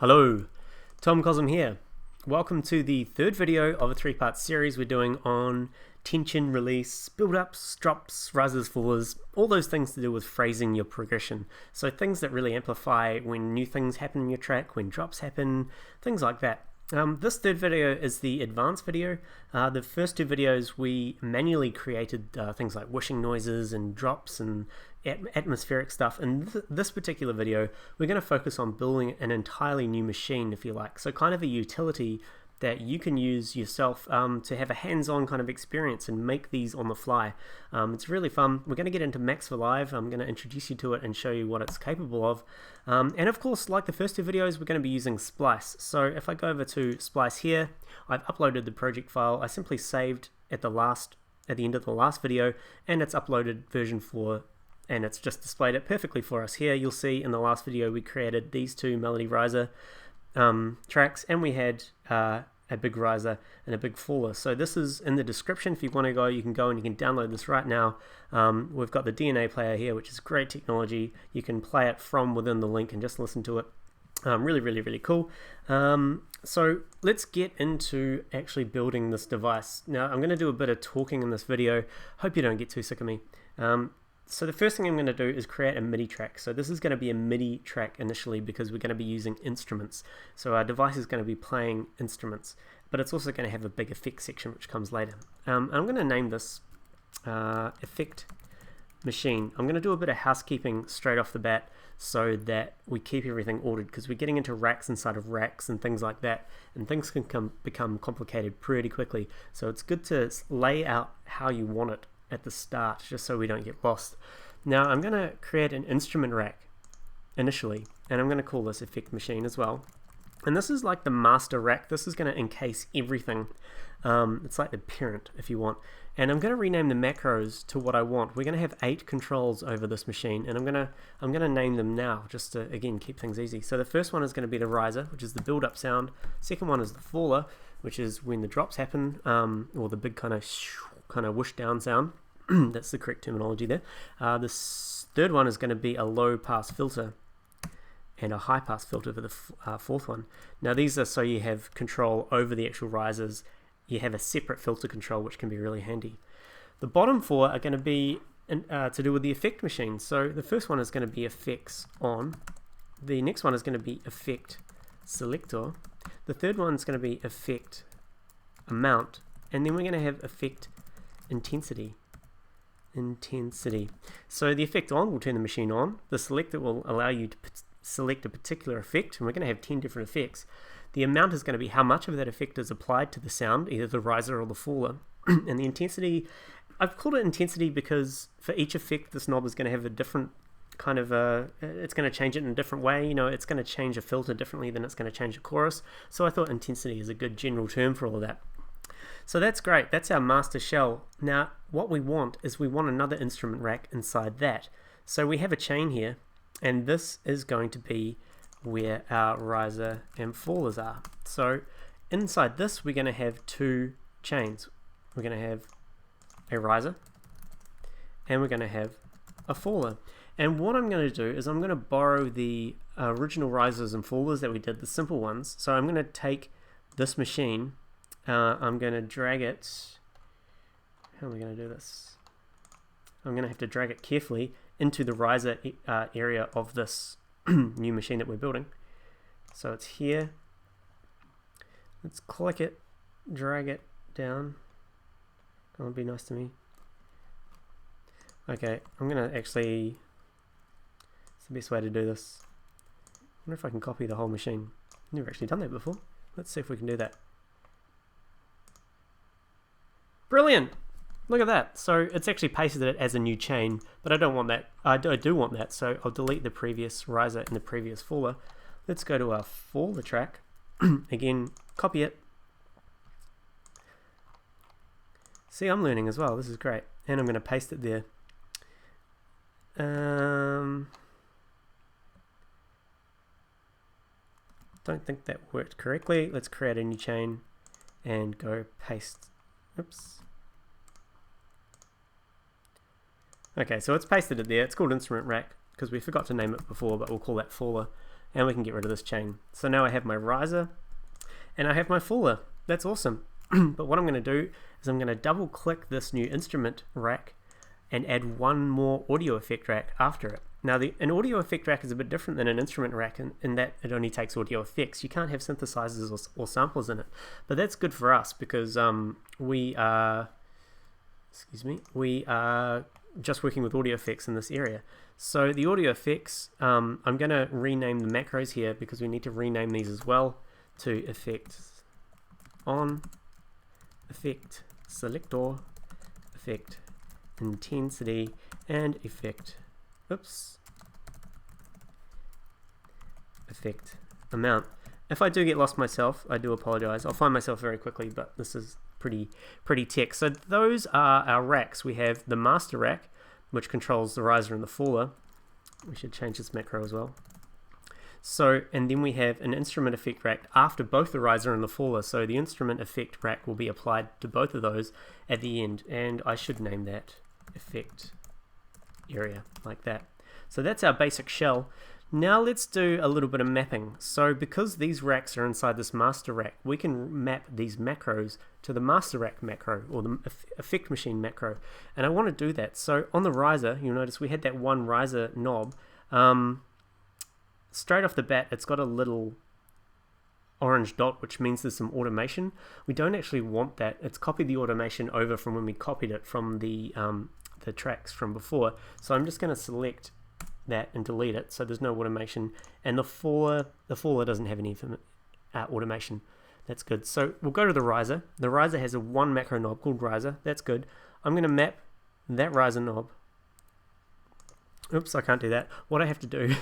Hello, Tom Cosm here. Welcome to the third video of a three-part series we're doing on tension, release, build-ups, drops, rises, fallers, all those things to do with phrasing your progression. So things that really amplify when new things happen in your track, when drops happen, things like that. This third video is the advanced video. The first two videos we manually created things like whooshing noises and drops and atmospheric stuff. In this particular video we're going to focus on building an entirely new machine, if you like, so kind of a utility that you can use yourself to have a hands-on kind of experience and make these on the fly. It's really fun. We're going to get into Max for Live. I'm going to introduce you to it and show you what it's capable of. And of course, like the first two videos, we're going to be using Splice. So if I go over to Splice here, I've uploaded the project file. I simply saved at the end of the last video, and it's uploaded version 4, and it's just displayed it perfectly for us here. You'll see in the last video we created these two melody riser tracks, and we had a big riser and a big faller. So this is in the description. If you want to go, you can go and you can download this right now. We've got the DNA player here, which is great technology. You can play it from within the link and just listen to it. Really cool. So let's get into actually building this device. Now I'm going to do a bit of talking in this video. Hope you don't get too sick of me. So the first thing I'm going to do is create a MIDI track. So this is going to be a MIDI track initially because we're going to be using instruments. So our device is going to be playing instruments, but it's also going to have a big effect section which comes later. I'm going to name this effect machine. I'm going to do a bit of housekeeping straight off the bat so that we keep everything ordered, because we're getting into racks inside of racks and things like that, and things can become complicated pretty quickly. So it's good to lay out how you want it at the start, just so we don't get lost. Now I'm going to create an instrument rack initially, and I'm going to call this effect machine as well. And this is like the master rack. This is going to encase everything. It's like the parent, if you want. And I'm going to rename the macros to what I want. We're going to have 8 controls over this machine, and I'm going to name them now, just to again keep things easy. So the first one is going to be the riser, which is the build-up sound. Second one is the faller, which is when the drops happen, or the big kind of whoosh down sound. That's the correct terminology there. The third one is going to be a low pass filter and a high pass filter for the fourth one. Now these are so you have control over the actual risers. You have a separate filter control, which can be really handy. The bottom 4 are going to be to do with the effect machine. So the first one is going to be effects on. The next one is going to be effect selector. The third one is going to be effect amount, and then we're going to have effect intensity. So the effect on will turn the machine on. The selector will allow you to select a particular effect, and we're going to have 10 different effects. The amount is going to be how much of that effect is applied to the sound, either the riser or the faller. And the intensity, I've called it intensity because for each effect this knob is going to have a different kind of it's going to change it in a different way. You know, it's going to change a filter differently than it's going to change a chorus. So I thought intensity is a good general term for all of that. So that's great. That's our master shell. Now what we want is we want another instrument rack inside that. So we have a chain here, and this is going to be where our riser and fallers are. So inside this we're going to have 2 chains. We're going to have a riser and we're going to have a faller. And what I'm going to do is I'm going to borrow the original risers and fallers that we did, the simple ones. So I'm going to take this machine, I'm going to drag it. How am I going to do this? I'm going to have to drag it carefully into the riser area of this new machine that we're building. So it's here. Let's click it, drag it down. That would be nice to me. Okay, I'm going to actually, it's the best way to do this. I wonder if I can copy the whole machine. Never actually done that before. Let's see if we can do that. Brilliant! Look at that. So it's actually pasted it as a new chain, but I don't want that. I do want that, so I'll delete the previous riser and the previous faller. Let's go to our faller track. Again, copy it. See, I'm learning as well. This is great. And I'm going to paste it there. Don't think that worked correctly. Let's create a new chain and go paste. Oops. Okay, so it's pasted it there. It's called instrument rack because we forgot to name it before, but we'll call that faller. and we can get rid of this chain. So now I have my riser and I have my fuller. That's awesome. But what I'm going to do is I'm going to double click this new instrument rack and add one more audio effect rack after it. Now an audio effect rack is a bit different than an instrument rack in that it only takes audio effects. You can't have synthesizers or samplers in it, but that's good for us because we are just working with audio effects in this area. So the audio effects, I'm going to rename the macros here because we need to rename these as well to effect on, effect selector, effect intensity, and effect amount. If I do get lost myself, I do apologize. I'll find myself very quickly, but this is pretty tech. So those are our racks. We have the master rack, which controls the riser and the fuller. We should change this macro as well. So, and then we have an instrument effect rack after both the riser and the fuller. So the instrument effect rack will be applied to both of those at the end, and I should name that effect area like that. So that's our basic shell. Now let's do a little bit of mapping. So because these racks are inside this master rack, we can map these macros to the master rack macro or the effect machine macro, and I want to do that. So on the riser, you'll notice we had that one riser knob. Straight off the bat, it's got a little orange dot, which means there's some automation. We don't actually want that. It's copied the automation over from when we copied it from the tracks from before. So I'm just going to select that and delete it, so there's no automation. And the fuller doesn't have any automation. That's good. So we'll go to the riser. The riser has a one macro knob called riser. That's good. I'm going to map that riser knob. Oops, I can't do that. What I have to do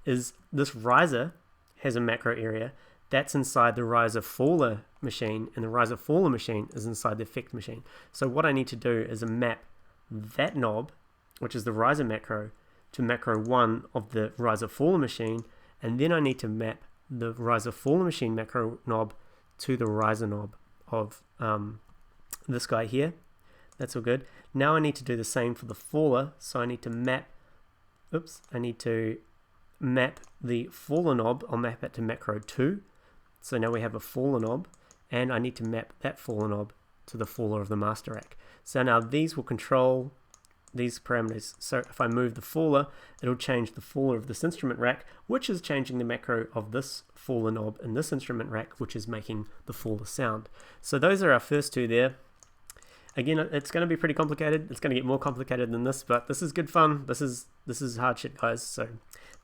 is this riser has a macro area that's inside the riser fuller machine, and the riser fuller machine is inside the effect machine. So what I need to do is map that knob, which is the riser macro, to macro 1 of the riser fuller machine, and then I need to map the riser fuller machine macro knob to the riser knob of this guy here. That's all good. Now I need to do the same for the fuller, so I need to map the fuller knob. I'll map it to macro 2. So now we have a fuller knob, and I need to map that fuller knob to the fuller of the master rack. So now these will control these parameters. So if I move the fuller, it'll change the fuller of this instrument rack, which is changing the macro of this fuller knob in this instrument rack, which is making the fuller sound. So those are our first two there. Again, it's going to be pretty complicated. It's going to get more complicated than this, but this is good fun. This is hard shit, guys, so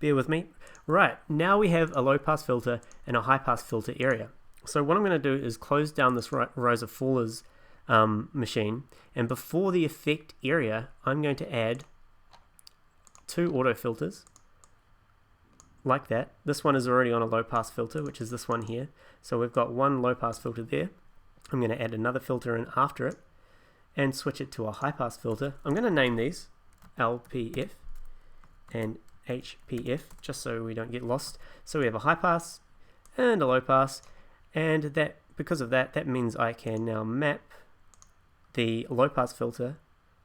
bear with me. Right, now we have a low pass filter and a high pass filter area. So what I'm going to do is close down this riser fuller's machine, and before the effect area, I'm going to add 2 auto filters like that. This one is already on a low pass filter, which is this one here. So we've got one low pass filter there. I'm going to add another filter in after it and switch it to a high pass filter. I'm going to name these LPF and HPF just so we don't get lost. So we have a high pass and a low pass, and that because of that means I can now map the low pass filter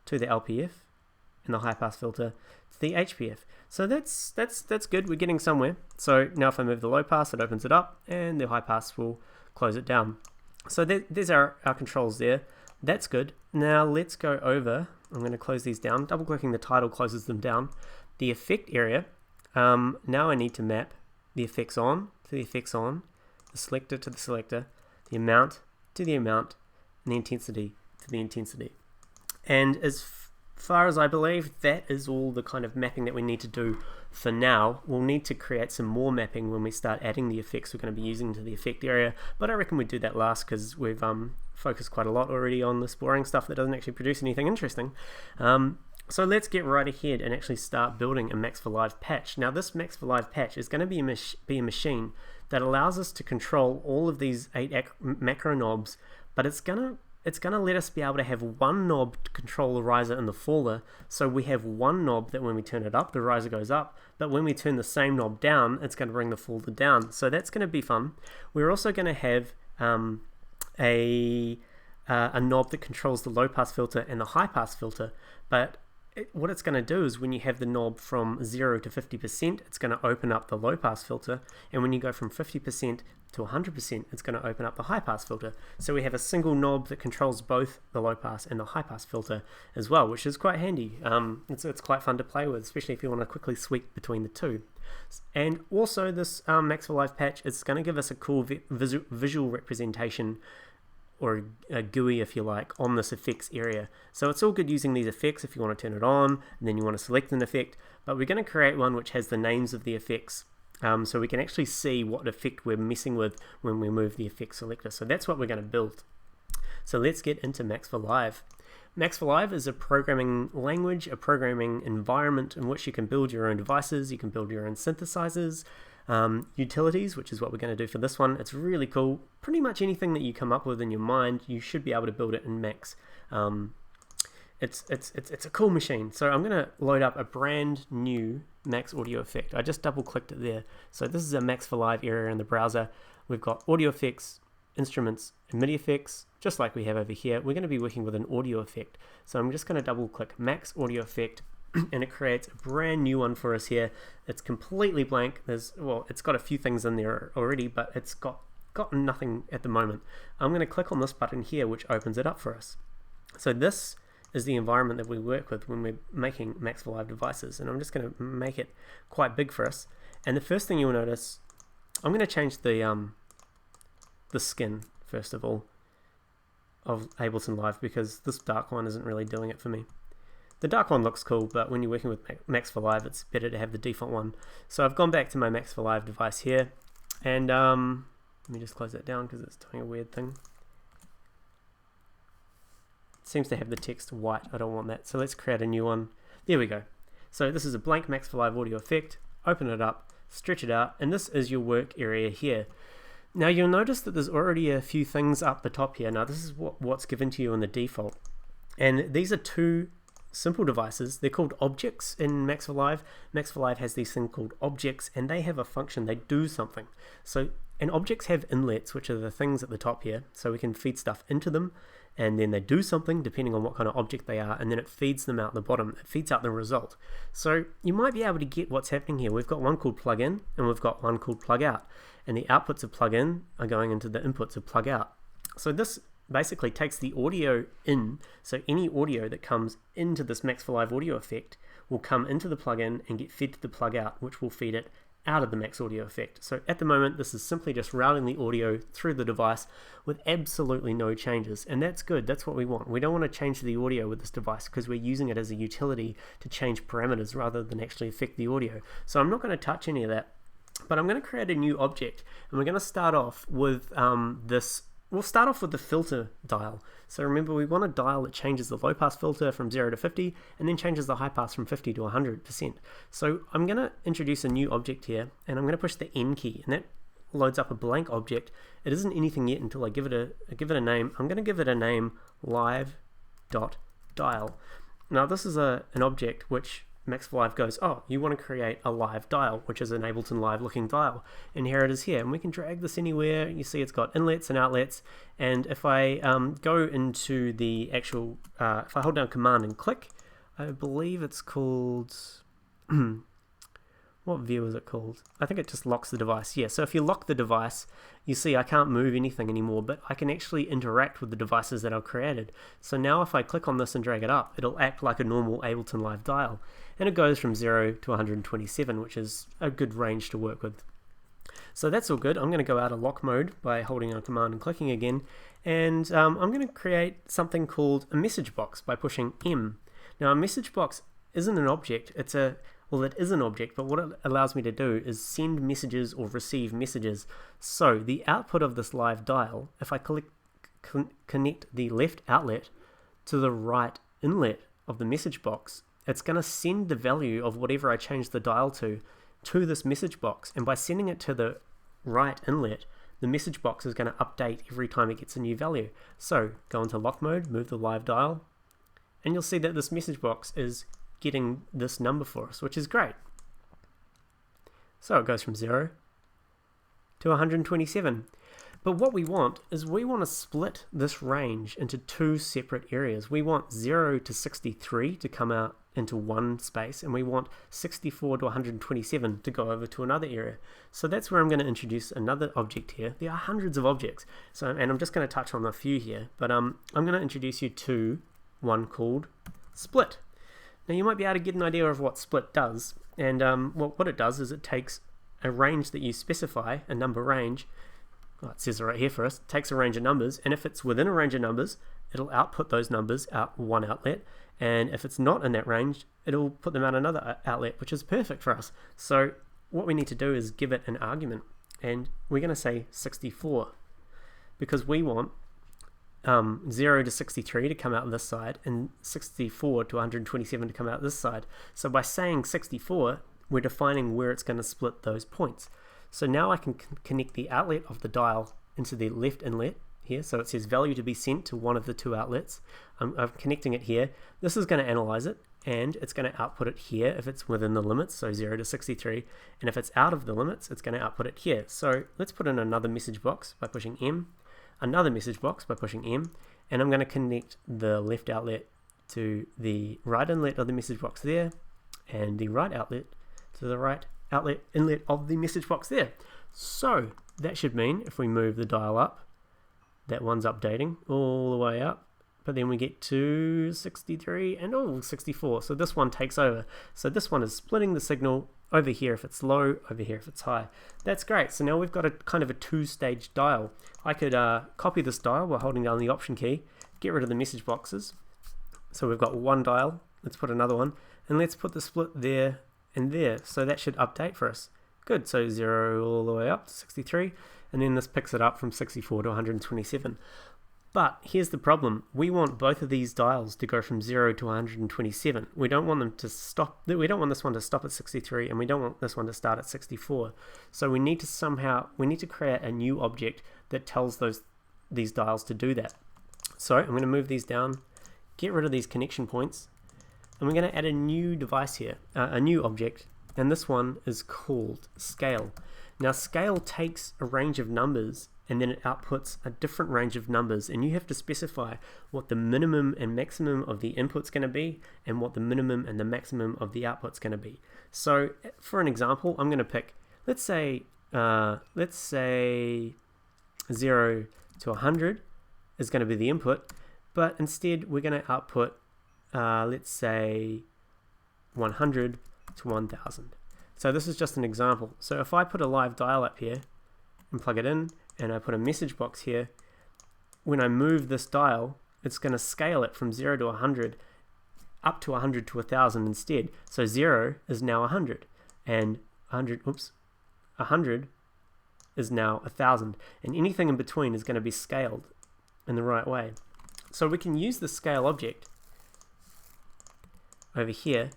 to the LPF and the high pass filter to the HPF. So that's good. We're getting somewhere. So now if I move the low pass, it opens it up, and the high pass will close it down. So there's our controls there. That's good. Now let's go over. I'm going to close these down. Double clicking the title closes them down. The effect area. Now I need to map the effects on to the effects on, the selector to the selector, the amount to the amount, and the intensity to the intensity. And as far as I believe, that is all the kind of mapping that we need to do for now. We'll need to create some more mapping when we start adding the effects we're going to be using to the effect area, but I reckon we do that last because we've focused quite a lot already on this boring stuff that doesn't actually produce anything interesting. So let's get right ahead and actually start building a Max for Live patch. Now this Max for Live patch is going to be a machine that allows us to control all of these 8 macro knobs, but it's going to let us be able to have one knob to control the riser and the fuller. So we have one knob that when we turn it up, the riser goes up, but when we turn the same knob down, it's going to bring the fuller down. So that's going to be fun. We're also going to have a knob that controls the low pass filter and the high pass filter, but what it's going to do is when you have the knob from 0 to 50%, it's going to open up the low pass filter, and when you go from 50% to 100%, it's going to open up the high pass filter. So we have a single knob that controls both the low pass and the high pass filter as well, which is quite handy. It's quite fun to play with, especially if you want to quickly sweep between the two. And also this Max for Live patch, it's going to give us a cool visual representation, or a GUI if you like, on this effects area. So it's all good using these effects if you want to turn it on and then you want to select an effect, but we're going to create one which has the names of the effects, so we can actually see what effect we're messing with when we move the effect selector. So that's what we're going to build. So let's get into Max for Live. Max for Live is a programming language, a programming environment in which you can build your own devices, you can build your own synthesizers, utilities, which is what we're going to do for this one. It's really cool. Pretty much anything that you come up with in your mind, you should be able to build it in Max. It's a cool machine. So I'm going to load up a brand new Max audio effect. I just double clicked it there. So this is a Max for Live area in the browser. We've got audio effects, instruments, and MIDI effects, just like we have over here. We're going to be working with an audio effect. So I'm just going to double click Max audio effect, and it creates a brand new one for us here. It's completely blank. It's got a few things in there already, but it's got nothing at the moment. I'm going to click on this button here, which opens it up for us. So this is the environment that we work with when we're making Max for Live devices, and I'm just going to make it quite big for us. And the first thing you'll notice, I'm going to change the skin first of all of Ableton Live, because this dark one isn't really doing it for me. The dark one looks cool, but when you're working with Max for Live, it's better to have the default one. So I've gone back to my Max for Live device here, and let me just close that down because it's doing a weird thing. It seems to have the text white. I don't want that. So let's create a new one. There we go. So this is a blank Max for Live audio effect. Open it up, stretch it out, and this is your work area here. Now you'll notice that there's already a few things up the top here. Now this is what's given to you in the default. And these are two simple devices. They're called objects in Max for Live. Max for Live has these things called objects, and they have a function. They do something. So, and objects have inlets, which are the things at the top here. So we can feed stuff into them, and then they do something depending on what kind of object they are, and then it feeds them out the bottom. It feeds out the result. So you might be able to get what's happening here. We've got one called plug in, and we've got one called plug out. And the outputs of plug in are going into the inputs of plug out. So this basically takes the audio in, so any audio that comes into this Max for Live audio effect will come into the plugin and get fed to the plug out, which will feed it out of the Max audio effect. So at the moment, this is simply just routing the audio through the device with absolutely no changes, and that's good. That's what we want. We don't want to change the audio with this device because we're using it as a utility to change parameters rather than actually affect the audio. So I'm not going to touch any of that, but I'm going to create a new object, and we're going to start off with We'll start off with the filter dial. So remember, we want a dial that changes the low pass filter from 0 to 50 and then changes the high pass from 50 to 100%. So I'm going to introduce a new object here, and I'm going to push the N key, and that loads up a blank object. It isn't anything yet until I give it a name. I'm going to give it a name, live.dial. Now this is an object which Max for Live goes, oh, you want to create a live dial, which is an Ableton Live looking dial. And here it is here. And we can drag this anywhere. You see it's got inlets and outlets. And if I go into the actual, if I hold down Command and click, I believe it's called, what view is it called? I think it just locks the device. Yeah, so if you lock the device, you see I can't move anything anymore, but I can actually interact with the devices that I've created. So now if I click on this and drag it up, it'll act like a normal Ableton Live dial. And it goes from 0 to 127, which is a good range to work with. So that's all good. I'm going to go out of lock mode by holding on Command and clicking again. And I'm going to create something called a message box by pushing M. Now a message box isn't an object. It is an object, but what it allows me to do is send messages or receive messages. So the output of this live dial, if I connect the left outlet to the right inlet of the message box, it's going to send the value of whatever I change the dial to this message box. And by sending it to the right inlet, the message box is going to update every time it gets a new value. So go into lock mode, move the live dial, and you'll see that this message box is getting this number for us, which is great. So it goes from 0 to 127. But what we want is we want to split this range into two separate areas. We want 0 to 63 to come out into one space, and we want 64 to 127 to go over to another area. So that's where I'm going to introduce another object here. There are hundreds of objects, and I'm just going to touch on a few here, but I'm going to introduce you to one called Split. Now you might be able to get an idea of what Split does, and what it does is it takes a range that you specify, a number range. Well, it says it right here for us. It takes a range of numbers, and if it's within a range of numbers, it'll output those numbers out one outlet, and if it's not in that range, it'll put them out another outlet, which is perfect for us. So what we need to do is give it an argument, and we're going to say 64, because we want 0 to 63 to come out this side, and 64 to 127 to come out this side. So by saying 64, we're defining where it's going to split those points. So now I can connect the outlet of the dial into the left inlet here. So it says value to be sent to one of the two outlets. I'm connecting it here. This is going to analyze it, and it's going to output it here if it's within the limits, so 0 to 63. And if it's out of the limits, it's going to output it here. So let's put in another message box by pushing M, another message box by pushing M, and I'm going to connect the left outlet to the right inlet of the message box there, and the right outlet to the right outlet inlet of the message box there. So that should mean if we move the dial up, that one's updating all the way up, but then we get to 63 and 64. So this one takes over. So this one is splitting the signal over here if it's low, over here if it's high. That's great. So now we've got a kind of a two-stage dial. I could copy this dial by holding down the Option key, get rid of the message boxes. So we've got one dial. Let's put another one, and let's put the split there and there. So that should update for us. Good. So 0 all the way up to 63, and then this picks it up from 64 to 127. But here's the problem. We want both of these dials to go from 0 to 127. We don't want them to stop. We don't want this one to stop at 63, and we don't want this one to start at 64. So we need to create a new object that tells these dials to do that. So I'm going to move these down, get rid of these connection points, and we're going to add a new device here, a new object, and this one is called Scale. Now Scale takes a range of numbers and then it outputs a different range of numbers, and you have to specify what the minimum and maximum of the input's going to be and what the minimum and the maximum of the output's going to be. So for an example, I'm going to pick, let's say 0 to 100 is going to be the input, but instead we're going to output let's say 100 to 1000. So this is just an example. So if I put a live dial up here and plug it in, and I put a message box here, when I move this dial, it's going to scale it from 0 to 100 up to 100 to 1000 instead. So 0 is now 100, and 100 is now 1000, and anything in between is going to be scaled in the right way. So we can use the scale object over here,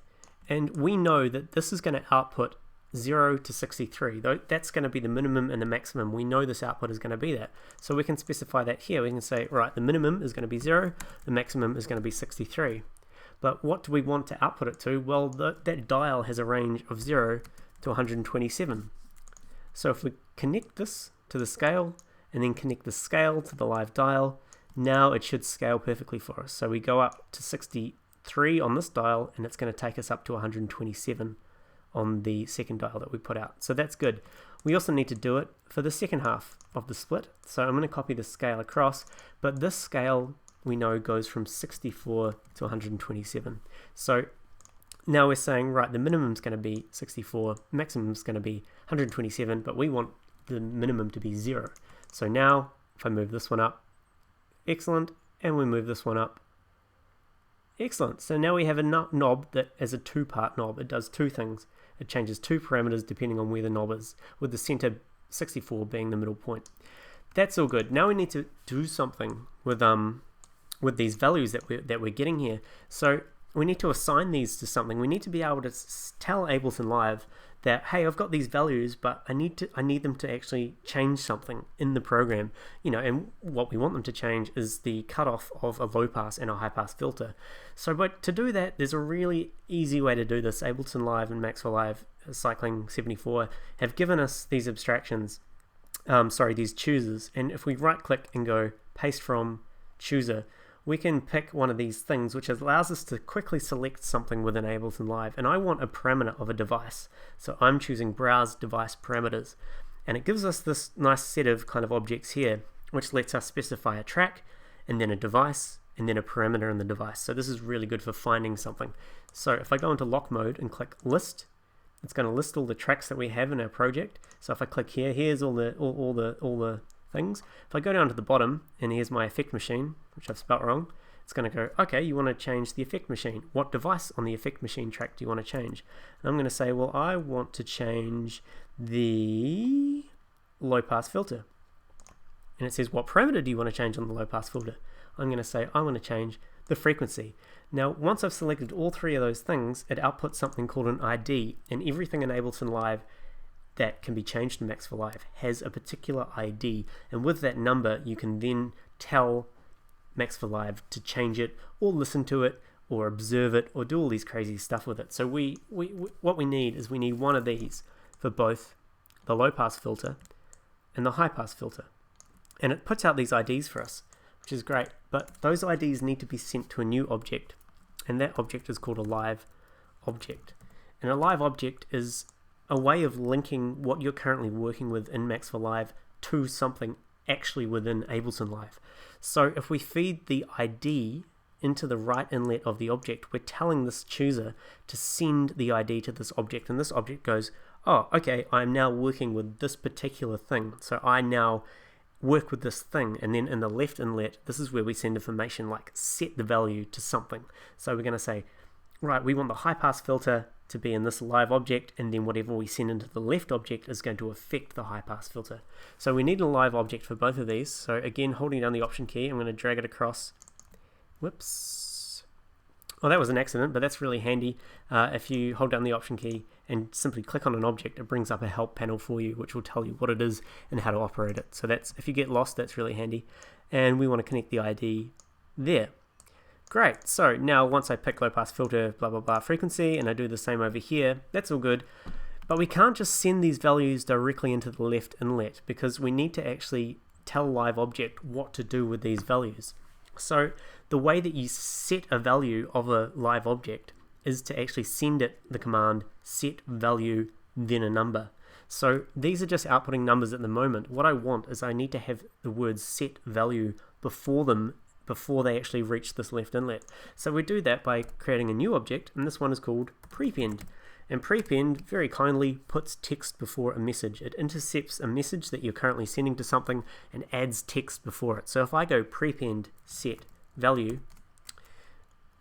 and we know that this is going to output 0 to 63. That's going to be the minimum and the maximum. We know this output is going to be that. So we can specify that here. We can say, right, the minimum is going to be 0, the maximum is going to be 63. But what do we want to output it to? Well, that dial has a range of 0 to 127. So if we connect this to the scale, and then connect the scale to the live dial, now it should scale perfectly for us. So we go up to 63 on this dial, and it's going to take us up to 127 on the second dial that we put out. So that's good. We also need to do it for the second half of the split. So I'm going to copy the scale across, but this scale we know goes from 64 to 127. So now we're saying, right, the minimum is going to be 64, maximum is going to be 127, but we want the minimum to be 0. So now if I move this one up, excellent, and we move this one up, excellent. So now we have a knob that is a two-part knob. It does two things. It changes two parameters depending on where the knob is, with the center 64 being the middle point. That's all good. Now we need to do something with these values that we're getting here. So we need to assign these to something. We need to be able to tell Ableton Live that, hey, I've got these values, but I need them to actually change something in the program, and what we want them to change is the cutoff of a low pass and a high pass filter. So, but to do that, there's a really easy way to do this. Ableton Live and Max for Live Cycling 74 have given us these abstractions, these choosers, and if we right click and go paste from chooser, we can pick one of these things which allows us to quickly select something within Ableton Live, and I want a parameter of a device, so I'm choosing Browse Device Parameters, and it gives us this nice set of kind of objects here which lets us specify a track and then a device and then a parameter in the device. So this is really good for finding something. So if I go into lock mode and click list, it's going to list all the tracks that we have in our project. So if I click here, here's all the things. If I go down to the bottom and here's my effect machine, which I've spelt wrong, it's going to go, okay, you want to change the effect machine. What device on the effect machine track do you want to change? And I'm going to say, well, I want to change the low pass filter. And it says, what parameter do you want to change on the low pass filter? I'm going to say, I want to change the frequency. Now, once I've selected all three of those things, it outputs something called an ID, and everything in Ableton Live that can be changed in Max for Live has a particular ID, and with that number, you can then tell Max for Live to change it, or listen to it, or observe it, or do all these crazy stuff with it. So what we need is we need one of these for both the low pass filter and the high pass filter. And it puts out these IDs for us, which is great, but those IDs need to be sent to a new object, and that object is called a live object. And a live object is a way of linking what you're currently working with in Max for Live to something actually within Ableton Live. So if we feed the ID into the right inlet of the object, we're telling this chooser to send the ID to this object, and this object goes, oh, okay, I'm now working with this particular thing, so I now work with this thing. And then in the left inlet, this is where we send information like set the value to something. So we're going to say, right, we want the high pass filter to be in this live object, and then whatever we send into the left object is going to affect the high pass filter. So we need a live object for both of these. So again, holding down the option key, I'm going to drag it across. Whoops. Oh, that was an accident, but that's really handy. If you hold down the option key and simply click on an object, it brings up a help panel for you, which will tell you what it is and how to operate it. So that's, if you get lost, that's really handy. And we want to connect the ID there. Great. So now once I pick low pass filter, blah, blah, blah, frequency, and I do the same over here, that's all good. But we can't just send these values directly into the left inlet, because we need to actually tell live object what to do with these values. So the way that you set a value of a live object is to actually send it the command set value then a number. So these are just outputting numbers at the moment. What I want is I need to have the words set value before them before they actually reach this left inlet. So we do that by creating a new object, and this one is called prepend. And prepend very kindly puts text before a message. It intercepts a message that you're currently sending to something and adds text before it. So if I go prepend set value,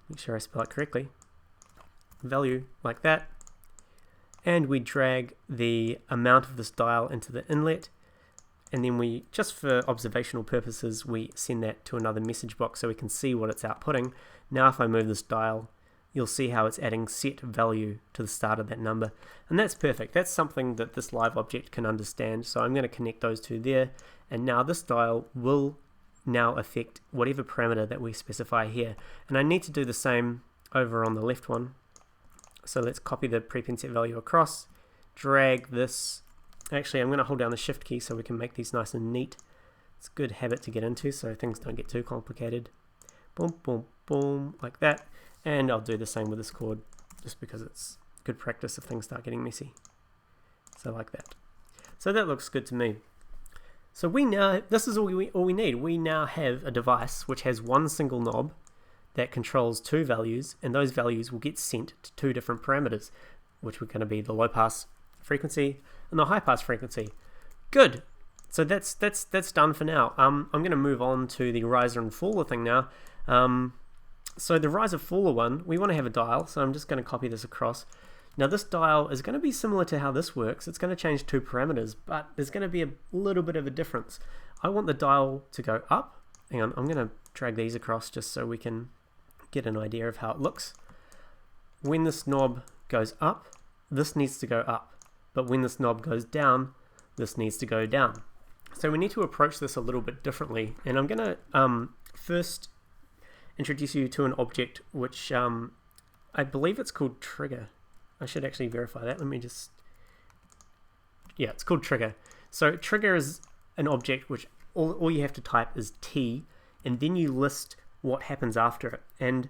make sure I spell it correctly, value like that, and we drag the amount of this dial into the inlet, and then we, just for observational purposes, we send that to another message box so we can see what it's outputting. Now if I move this dial, you'll see how it's adding set value to the start of that number, and that's perfect. That's something that this live object can understand. So I'm going to connect those two there, and now this dial will now affect whatever parameter that we specify here. And I need to do the same over on the left one. So let's copy the prepend set value across, drag this. Actually, I'm going to hold down the shift key so we can make these nice and neat. It's a good habit to get into so things don't get too complicated. Boom, boom, boom, like that. And I'll do the same with this chord, just because it's good practice if things start getting messy. So like that. So that looks good to me. So we now, this is all we need. We now have a device which has one single knob that controls two values, and those values will get sent to two different parameters, which are going to be the low pass frequency and the high pass frequency. Good. So that's done for now. I'm going to move on to the riser and faller thing now. So the riser faller one, we want to have a dial, so I'm just going to copy this across. Now this dial is going to be similar to how this works. It's going to change two parameters, but there's going to be a little bit of a difference. I want the dial to go up. Hang on, I'm going to drag these across just so we can get an idea of how it looks. When this knob goes up, this needs to go up. But when this knob goes down, this needs to go down. So we need to approach this a little bit differently. And I'm going to first introduce you to an object which I believe it's called trigger. I should actually verify that. Let me just, yeah, it's called trigger. So trigger is an object which all you have to type is T, and then you list what happens after it. And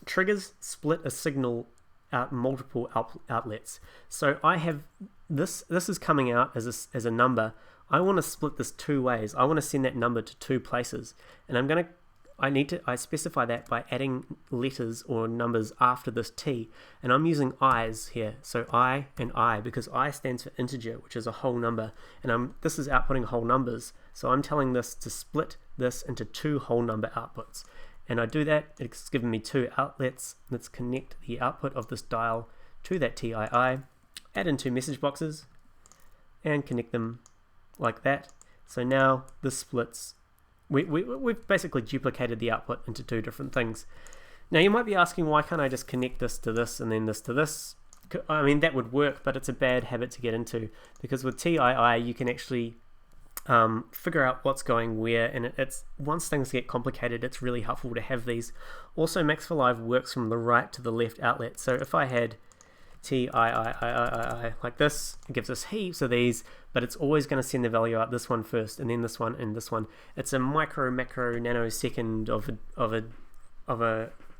triggers split a signal out multiple outlets. So I have this is coming out as a number. I want to split this two ways. I want to send that number to two places, and I specify that by adding letters or numbers after this T, and I'm using I's here. So I and I, because I stands for integer, which is a whole number, and this is outputting whole numbers. So I'm telling this to split this into two whole number outputs. And I do that, it's given me two outlets. Let's connect the output of this dial to that TII, add in two message boxes, and connect them like that. So now this splits. We've basically duplicated the output into two different things. Now you might be asking, why can't I just connect this to this and then this to this? I mean, that would work, but it's a bad habit to get into, because with TII you can actually figure out what's going where, and it's once things get complicated, it's really helpful to have these. Also, Max for Live works from the right to the left outlet. So if I had TII like this, it gives us heaps of these, but it's always going to send the value out this one first, and then this one, and this one. It's a micro, macro, nanosecond of an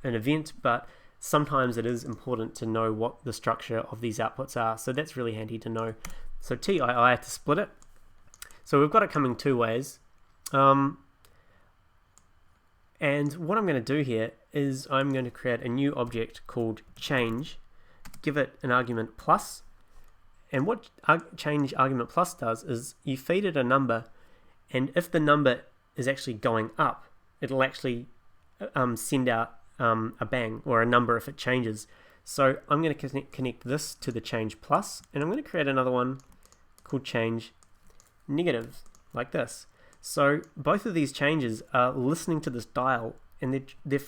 event, but sometimes it is important to know what the structure of these outputs are. So that's really handy to know. So TII to split it. So we've got it coming two ways. And what I'm going to do here is I'm going to create a new object called change, give it an argument plus, and what change argument plus does is you feed it a number, and if the number is actually going up, it'll actually send out a bang or a number if it changes. So I'm going to connect this to the change plus, and I'm going to create another one called change negative, like this. So both of these changes are listening to this dial, and they're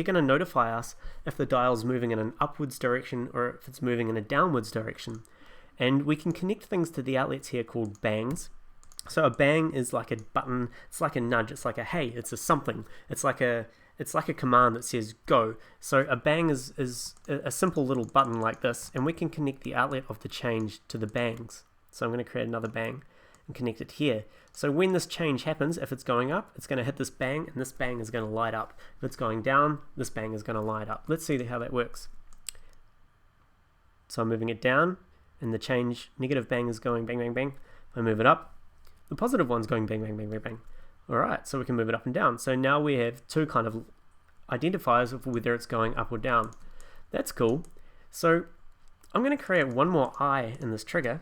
going to notify us if the dial's moving in an upwards direction or if it's moving in a downwards direction. And we can connect things to the outlets here called bangs. So a bang is like a button, it's like a nudge, it's like a hey, it's a something, it's like a command that says go. So a bang is a simple little button like this, and we can connect the outlet of the change to the bangs. So I'm going to create another bang and connect it here. So when this change happens, if it's going up, it's going to hit this bang, and this bang is going to light up. If it's going down, this bang is going to light up. Let's see how that works. So I'm moving it down, and the change negative bang is going bang, bang, bang. If I move it up, the positive one's going bang, bang, bang, bang, bang. All right, so we can move it up and down. So now we have two kind of identifiers of whether it's going up or down. That's cool. So I'm going to create one more I in this trigger,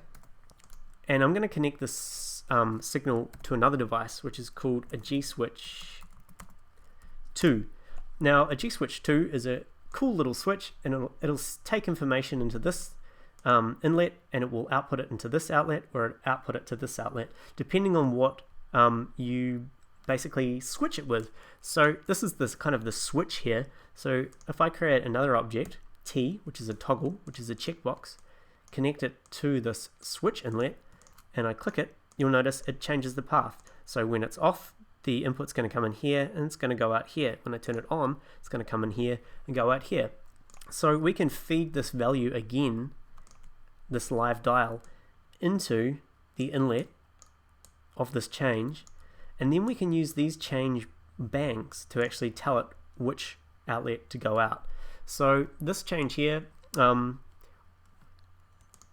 and I'm going to connect this signal to another device, which is called a G-switch 2. Now, a G-switch 2 is a cool little switch, and it'll take information into this inlet, and it will output it into this outlet, or output it to this outlet, depending on what you basically switch it with. So this is this kind of the switch here. So if I create another object, T, which is a toggle, which is a checkbox, connect it to this switch inlet, and I click it, you'll notice it changes the path. So when it's off, the input's going to come in here, and it's going to go out here. When I turn it on, it's going to come in here and go out here. So we can feed this value again, this live dial, into the inlet of this change, and then we can use these change bangs to actually tell it which outlet to go out. So this change here,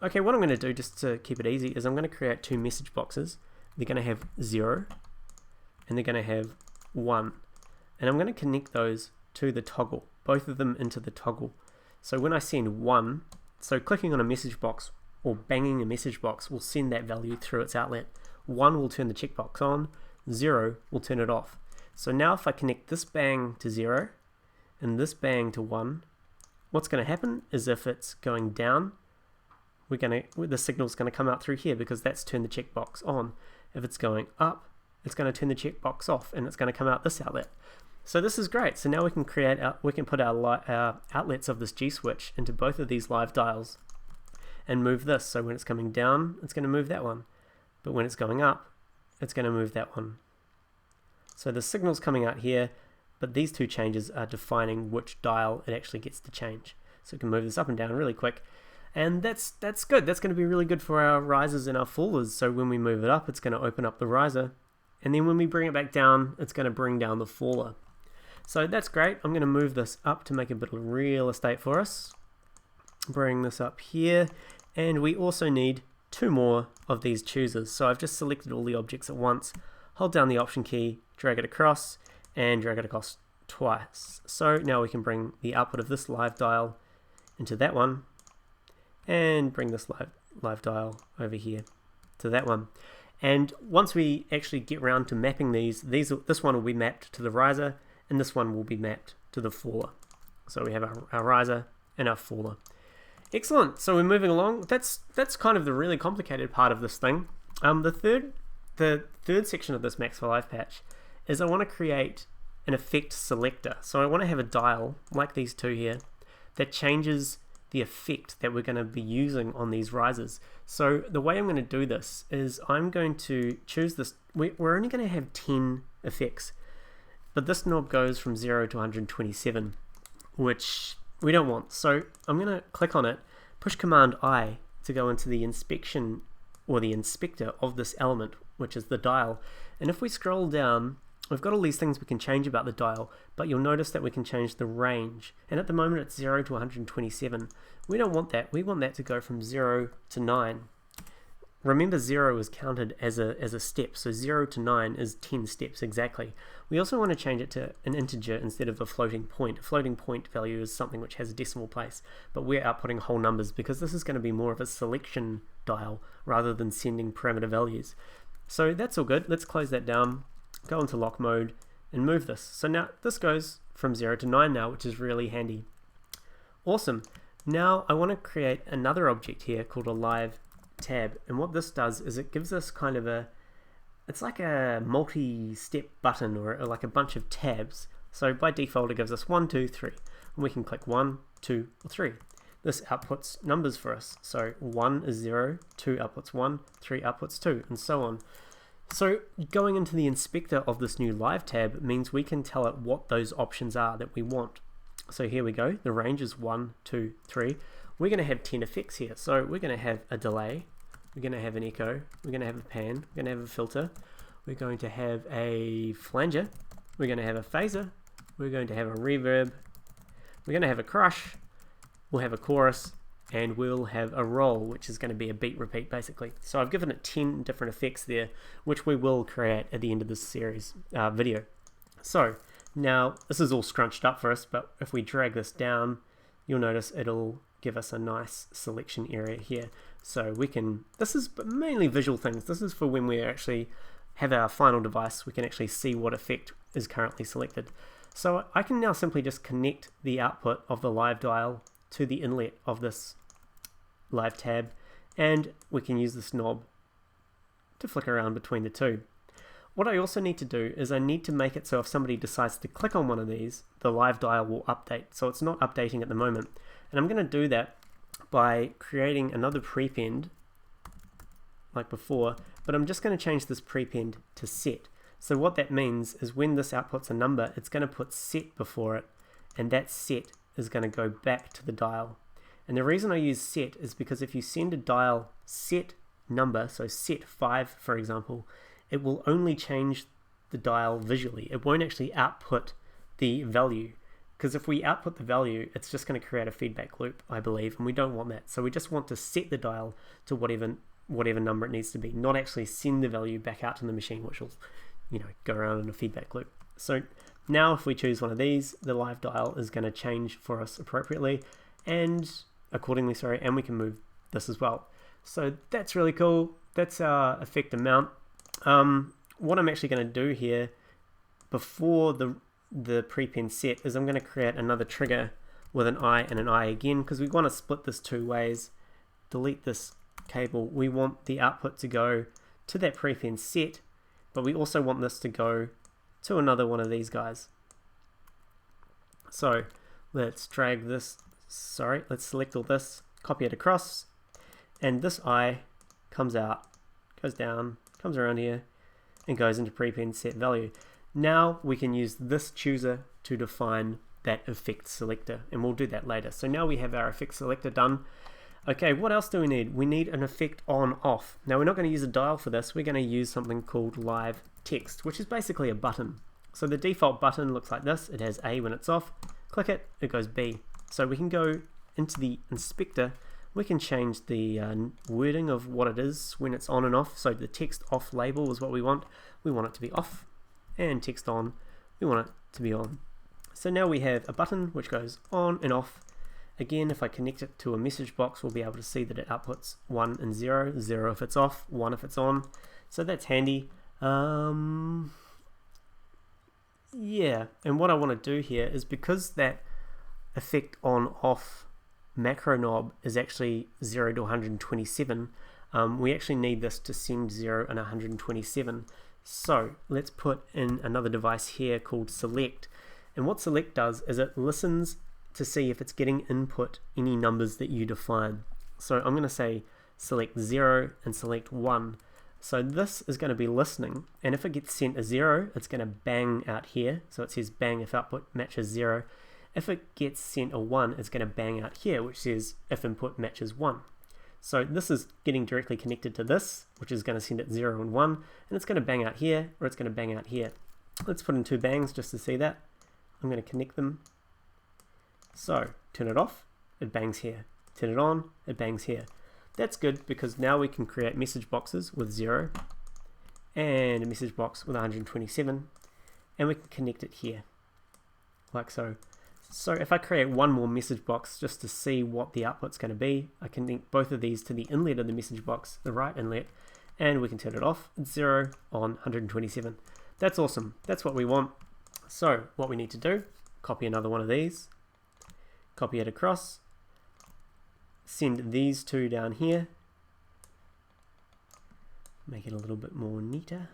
okay, what I'm going to do just to keep it easy is I'm going to create two message boxes. They're going to have 0 and they're going to have 1, and I'm going to connect those to the toggle, both of them into the toggle. So when I send 1, so clicking on a message box or banging a message box will send that value through its outlet. 1 will turn the checkbox on, 0 will turn it off. So now if I connect this bang to 0 and this bang to 1, what's going to happen is if it's going down, the signal's going to come out through here because that's turned the checkbox on. If it's going up, it's going to turn the checkbox off, and it's going to come out this outlet. So this is great. So now we can put our outlets of this G switch into both of these live dials and move this. So when it's coming down, it's going to move that one, but when it's going up, it's going to move that one. So the signal's coming out here, but these two changes are defining which dial it actually gets to change. So we can move this up and down really quick. And that's good. That's going to be really good for our risers and our fallers. So when we move it up, it's going to open up the riser. And then when we bring it back down, it's going to bring down the faller. So that's great. I'm going to move this up to make a bit of real estate for us. Bring this up here, and we also need 2 more of these choosers. So I've just selected all the objects at once, hold down the Option key, drag it across, and drag it across twice. So now we can bring the output of this live dial into that one, and bring this live dial over here to that one. And once we actually get around to mapping this one will be mapped to the riser, and this one will be mapped to the faller. So we have our riser and our faller. Excellent. So we're moving along. That's kind of the really complicated part of this thing. The third section of this Max for Live patch is I want to create an effect selector. So I want to have a dial like these two here that changes the effect that we're going to be using on these risers. So the way I'm going to do this is I'm going to choose this. We're only going to have 10 effects, but this knob goes from 0 to 127, which we don't want. So I'm going to click on it, push Command I to go into the inspection or the inspector of this element, which is the dial. And if we scroll down, we've got all these things we can change about the dial, but you'll notice that we can change the range. And at the moment it's 0 to 127. We don't want that. We want that to go from 0 to 9. Remember, 0 is counted as a step, so 0 to 9 is 10 steps exactly. We also want to change it to an integer instead of a floating point. A floating point value is something which has a decimal place, but we're outputting whole numbers because this is going to be more of a selection dial rather than sending parameter values. So that's all good. Let's close that down, go into lock mode, and move this. So now this goes from 0 to 9 now, which is really handy. Awesome. Now I want to create another object here called a live tab, and what this does is it gives us kind of it's like a multi-step button or like a bunch of tabs. So by default it gives us 1, 2, 3, and we can click 1, 2, or 3. This outputs numbers for us. So 1 is 0, 2 outputs 1, 3 outputs 2, and so on. So going into the inspector of this new live tab means we can tell it what those options are that we want. So here we go, the range is 1, 2, 3. We're going to have 10 effects here. So we're going to have a delay, we're going to have an echo, we're going to have a pan, we're going to have a filter, we're going to have a flanger, we're going to have a phaser, we're going to have a reverb, we're going to have a crush, we'll have a chorus, and we'll have a roll, which is going to be a beat repeat basically. So I've given it 10 different effects there, which we will create at the end of this series video. So now this is all scrunched up for us, but if we drag this down, you'll notice it'll give us a nice selection area here. So we can, this is mainly visual things. This is for when we actually have our final device, we can actually see what effect is currently selected. So I can now simply just connect the output of the live dial to the inlet of this live tab, and we can use this knob to flick around between the two. What I also need to do is I need to make it so if somebody decides to click on one of these, the live dial will update. So it's not updating at the moment. And I'm going to do that by creating another prepend like before, but I'm just going to change this prepend to set. So what that means is when this outputs a number, it's going to put set before it, and that set is going to go back to the dial. And the reason I use set is because if you send a dial set number, so set 5 for example, it will only change the dial visually. It won't actually output the value, because if we output the value, it's just going to create a feedback loop, I believe, and we don't want that. So we just want to set the dial to whatever number it needs to be, not actually send the value back out to the machine, which will, go around in a feedback loop. So now if we choose one of these, the live dial is going to change for us appropriately and accordingly, and we can move this as well. So that's really cool. That's our effect amount. What I'm actually going to do here before the prepend set is I'm going to create another trigger with an I and an I again, because we want to split this 2 ways. Delete this cable. We want the output to go to that prepend set, but we also want this to go to another one of these guys. So let's drag this, let's select all this, copy it across, and this I comes out, goes down, comes around here, and goes into prepend set value. Now we can use this chooser to define that effect selector, and we'll do that later. So now we have our effect selector done. Okay, what else do we need? We need an effect on off. Now we're not going to use a dial for this, we're going to use something called live text, which is basically a button. So the default button looks like this. It has A when it's off. Click it, it goes B. So we can go into the inspector. We can change the wording of what it is when it's on and off. So the text off label is what we want. We want it to be off, and text on, we want it to be on. So now we have a button which goes on and off. Again, if I connect it to a message box, we'll be able to see that it outputs 1 and 0, 0 if it's off, 1 if it's on. So that's handy. Yeah, and what I want to do here is, because that effect on off macro knob is actually 0 to 127, we actually need this to send 0 and 127. So let's put in another device here called Select. And what Select does is it listens to see if it's getting input any numbers that you define. So I'm going to say select 0 and select 1. So this is going to be listening, and if it gets sent a 0, it's going to bang out here. So it says bang if output matches 0. If it gets sent a 1, it's going to bang out here, which says if input matches 1. So this is getting directly connected to this, which is going to send it 0 and 1, and it's going to bang out here, or it's going to bang out here. Let's put in 2 bangs just to see that. I'm going to connect them. So turn it off, it bangs here. Turn it on, it bangs here. That's good, because now we can create message boxes with 0 and a message box with 127, and we can connect it here, like so. So if I create one more message box just to see what the output's going to be, I can link both of these to the inlet of the message box, the right inlet, and we can turn it off. It's 0 on 127. That's awesome. That's what we want. So what we need to do, copy another one of these, copy it across, send these two down here, make it a little bit more neater.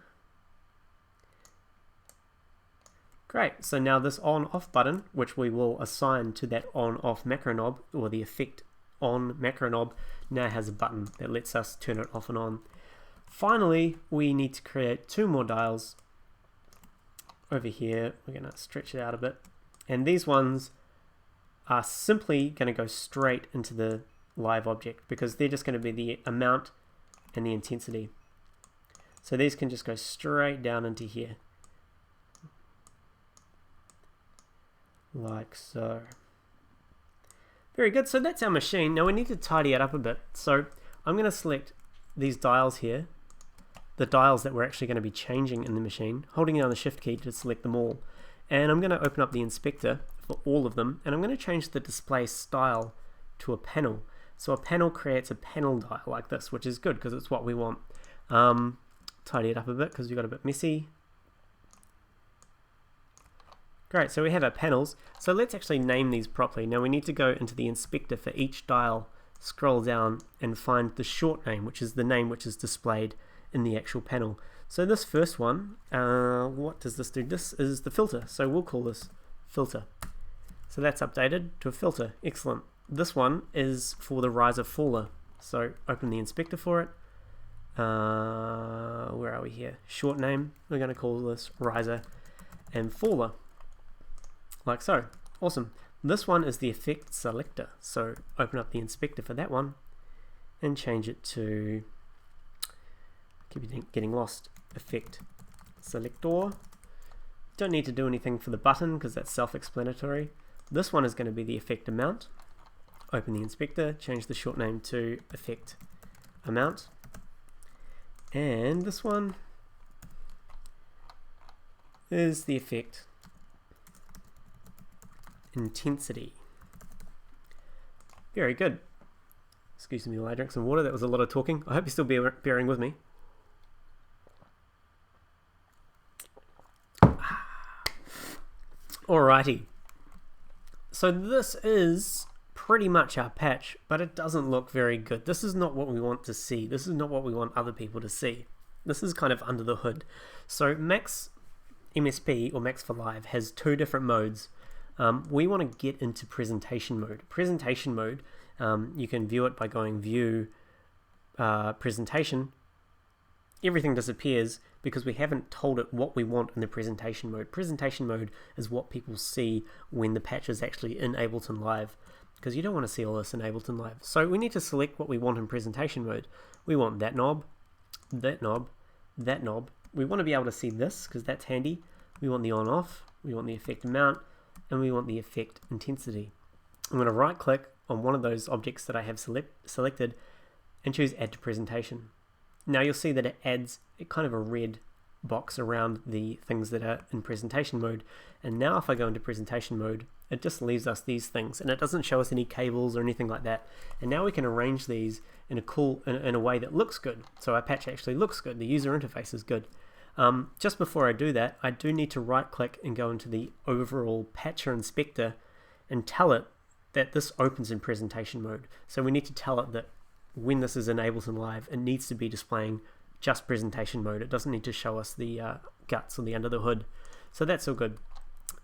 Great, so now this on-off button, which we will assign to that on-off macro knob, or the effect on macro knob, now has a button that lets us turn it off and on. Finally, we need to create 2 more dials. Over here, we're going to stretch it out a bit, and these ones are simply going to go straight into the live object, because they're just going to be the amount and the intensity. So these can just go straight down into here, like so. Very good. So that's our machine. Now we need to tidy it up a bit. So I'm going to select these dials here, the dials that we're actually going to be changing in the machine, holding down the shift key to select them all. And I'm going to open up the inspector for all of them, and I'm going to change the display style to a panel. So a panel creates a panel dial like this, which is good because it's what we want. Tidy it up a bit because we got a bit messy. Great, so we have our panels. So let's actually name these properly. Now we need to go into the inspector for each dial, scroll down and find the short name, which is the name which is displayed in the actual panel. So this first one, what does this do? This is the filter, so we'll call this filter. So that's updated to a filter. Excellent. This one is for the riser faller. So open the inspector for it. Where are we here? Short name. We're going to call this riser and faller, like so. Awesome. This one is the effect selector. So open up the inspector for that one and change it to, keep getting lost, effect selector. Don't need to do anything for the button because that's self-explanatory. This one is going to be the effect amount. Open the inspector, change the short name to effect amount. And this one is the effect intensity. Very good. Excuse me while I drink some water. That was a lot of talking. I hope you're still bearing with me. Alrighty. So this is pretty much our patch, but it doesn't look very good. This is not what we want to see. This is not what we want other people to see. This is kind of under the hood. So Max MSP, or Max for Live, has 2 different modes. We want to get into presentation mode. Presentation mode, you can view it by going view presentation. Everything disappears because we haven't told it what we want in the presentation mode. Presentation mode is what people see when the patch is actually in Ableton Live, because you don't want to see all this in Ableton Live. So we need to select what we want in presentation mode. We want that knob, that knob, that knob. We want to be able to see this because that's handy. we want the on-off, we want the effect amount, and we want the effect intensity. I'm going to right click on one of those objects that I have selected and choose add to presentation. Now you'll see that it adds kind of a red box around the things that are in presentation mode, and now if I go into presentation mode, it just leaves us these things and it doesn't show us any cables or anything like that. And now we can arrange these in a way that looks good. So our patch actually looks good, the user interface is good. Just before I do that, I do need to right click and go into the overall patcher inspector and tell it that this opens in presentation mode. So we need to tell it that when this is in Ableton Live, it needs to be displaying just presentation mode. It doesn't need to show us the guts or the under the hood. So that's all good.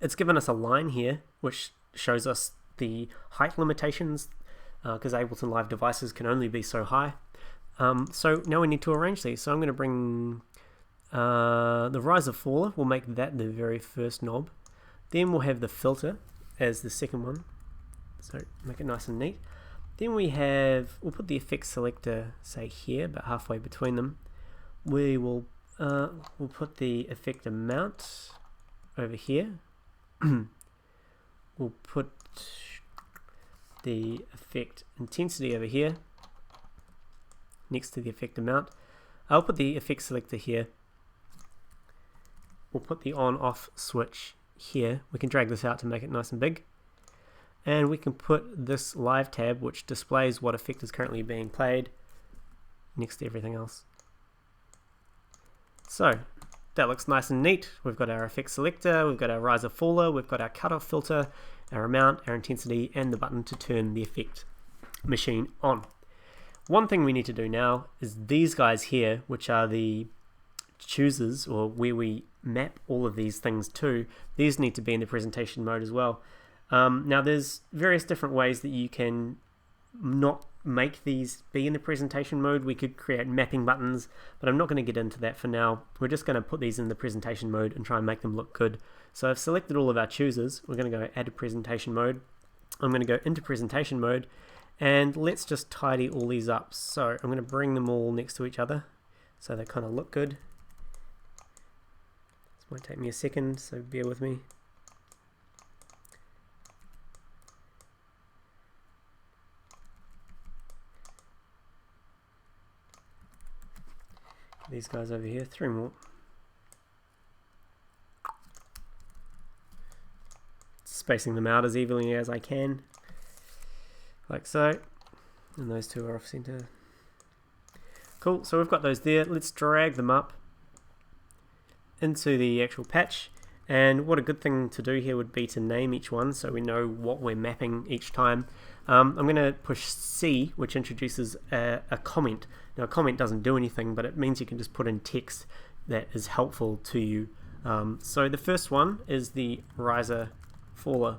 It's given us a line here which shows us the height limitations because Ableton Live devices can only be so high. So now we need to arrange these. So I'm going to bring the riser faller. We'll make that the very first knob. Then we'll have the filter as the second one. So make it nice and neat. Then we'll put the effects selector, say here, but halfway between them. We'll put the effect amount over here. We'll put the effect intensity over here, next to the effect amount. I'll put the effect selector here. We'll put the on-off switch here. We can drag this out to make it nice and big. And we can put this live tab, which displays what effect is currently being played, next to everything else. So that looks nice and neat. We've got our effect selector, we've got our riser faller, we've got our cutoff filter, our amount, our intensity, and the button to turn the effect machine on. One thing we need to do now is these guys here, which are the choosers, or where we map all of these things to, these need to be in the presentation mode as well. Now there's various different ways that you can not make these be in the presentation mode. We could create mapping buttons, but I'm not going to get into that for now. We're just going to put these in the presentation mode and try and make them look good. So I've selected all of our choosers. We're going to go add to presentation mode. I'm going to go into presentation mode, and let's just tidy all these up. So I'm going to bring them all next to each other so they kind of look good. This might take me a second, so bear with me. These guys over here, 3 more. Spacing them out as evenly as I can, like so. And those two are off center. Cool, so we've got those there. Let's drag them up into the actual patch. And what a good thing to do here would be to name each one so we know what we're mapping each time. I'm going to push C, which introduces a comment. Now a comment doesn't do anything, but it means you can just put in text that is helpful to you. So the first one is the riser faller,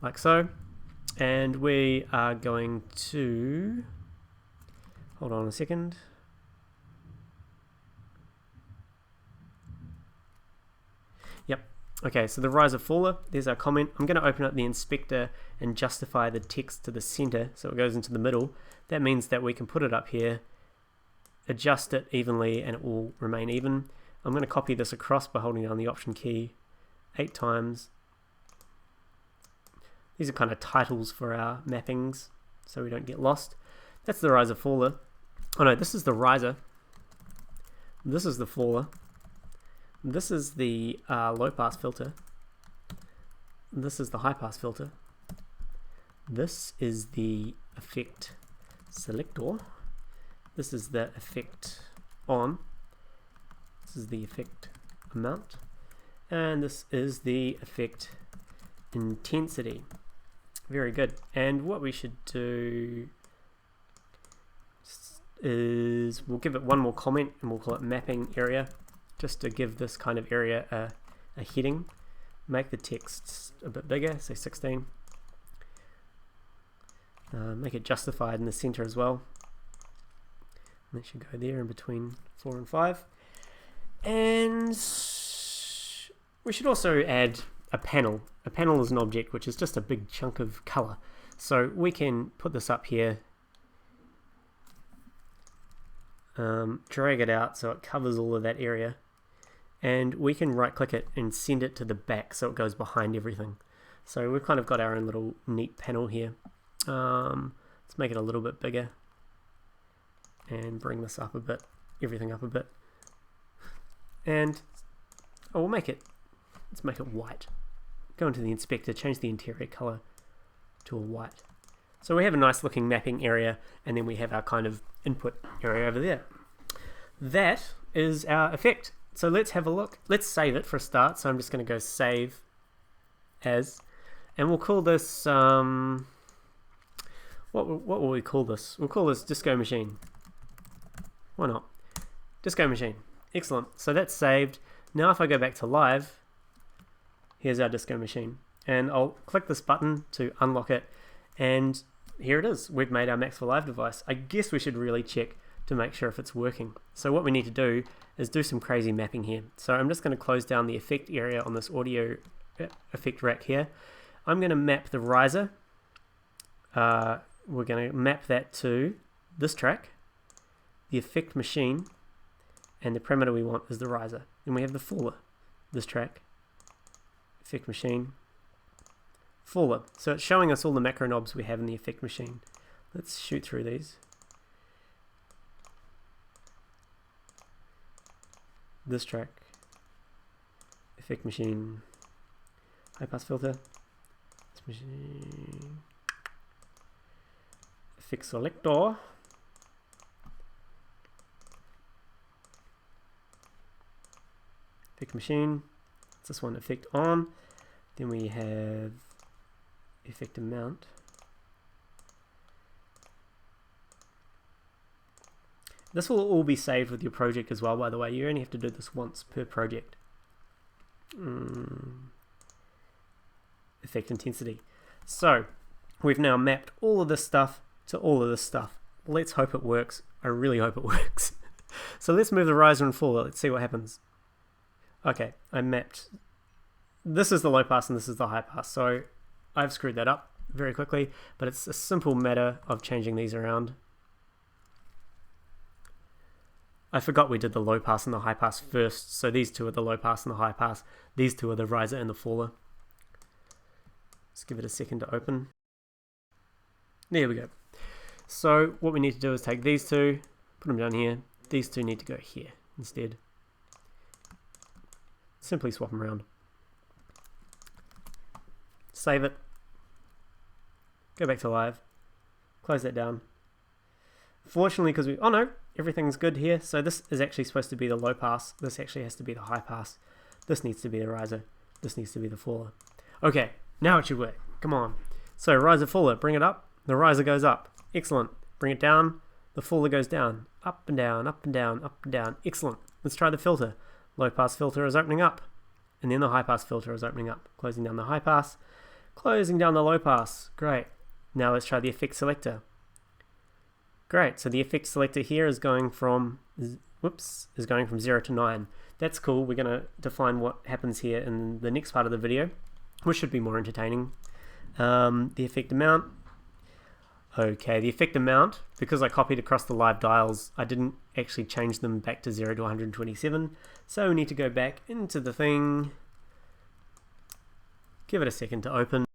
like so. And we are going to, hold on a second. Yep. Okay, so the riser faller, there's our comment. I'm going to open up the inspector and justify the text to the center so it goes into the middle. That means that we can put it up here, adjust it evenly, and it will remain even. I'm going to copy this across by holding down the Option key 8 times. These are kind of titles for our mappings so we don't get lost. That's the riser faller. Oh no, this is the riser. This is the faller. This is the low pass filter. This is the high pass filter. This is the effect selector. This is the effect on. This is the effect amount. And this is the effect intensity. Very good. And what we should do is we'll give it one more comment and we'll call it mapping area, just to give this kind of area a heading. Make the text a bit bigger, say 16. Make it justified in the center as well. And that should go there in between 4 and 5. And we should also add a panel. A panel is an object which is just a big chunk of color. So we can put this up here, drag it out so it covers all of that area, and we can right click it and send it to the back so it goes behind everything. So we've kind of got our own little neat panel here. Let's make it a little bit bigger and bring this up a bit, everything up a bit. And we'll make it, let's make it white. Go into the inspector, change the interior color to a white. So we have a nice looking mapping area, and then we have our kind of input area over there. That is our effect. So let's have a look. Let's save it for a start. So I'm just going to go save as, and we'll call this, what will we call this? We'll call this Disco Machine. Why not? Disco Machine. Excellent. So that's saved. Now if I go back to live, here's our Disco Machine. And I'll click this button to unlock it, and here it is. We've made our Max for Live device. I guess we should really check to make sure if it's working. So what we need to do is do some crazy mapping here. So I'm just going to close down the effect area on this audio effect rack here. I'm going to map the riser. We're going to map that to this track, the effect machine, and the parameter we want is the riser. Then we have the faller, this track, effect machine, faller. So it's showing us all the macro knobs we have in the effect machine. Let's shoot through these. This track, effect machine, high pass filter, this machine, effect selector, effect machine, it's this one, effect on, then we have effect amount. This will all be saved with your project as well, by the way. You only have to do this once per project. Effect intensity. So we've now mapped all of this stuff to all of this stuff. Let's hope it works. I really hope it works. So let's move the riser and faller. Let's see what happens. Okay, I mapped. This is the low pass and this is the high pass. So I've screwed that up very quickly, but it's a simple matter of changing these around. I forgot we did the low pass and the high pass first, so these two are the low pass and the high pass. These two are the riser and the faller. Let's give it a second to open. There we go. So what we need to do is take these two, put them down here. These two need to go here instead. Simply swap them around. Save it. Go back to live. Close that down. Fortunately, because oh no, everything's good here. So this is actually supposed to be the low pass. This actually has to be the high pass. This needs to be the riser. This needs to be the faller. Okay, now it should work. Come on. So riser, faller, bring it up. The riser goes up. Excellent. Bring it down. The faller goes down. Up and down, up and down, up and down. Excellent. Let's try the filter. Low pass filter is opening up. And then the high pass filter is opening up. Closing down the high pass. Closing down the low pass. Great. Now let's try the effect selector. Great, so the effect selector here is going from, is going from 0 to 9. That's cool. We're going to define what happens here in the next part of the video, which should be more entertaining. The effect amount. Okay, the effect amount, because I copied across the live dials, I didn't actually change them back to 0 to 127. So we need to go back into the thing. Give it a second to open.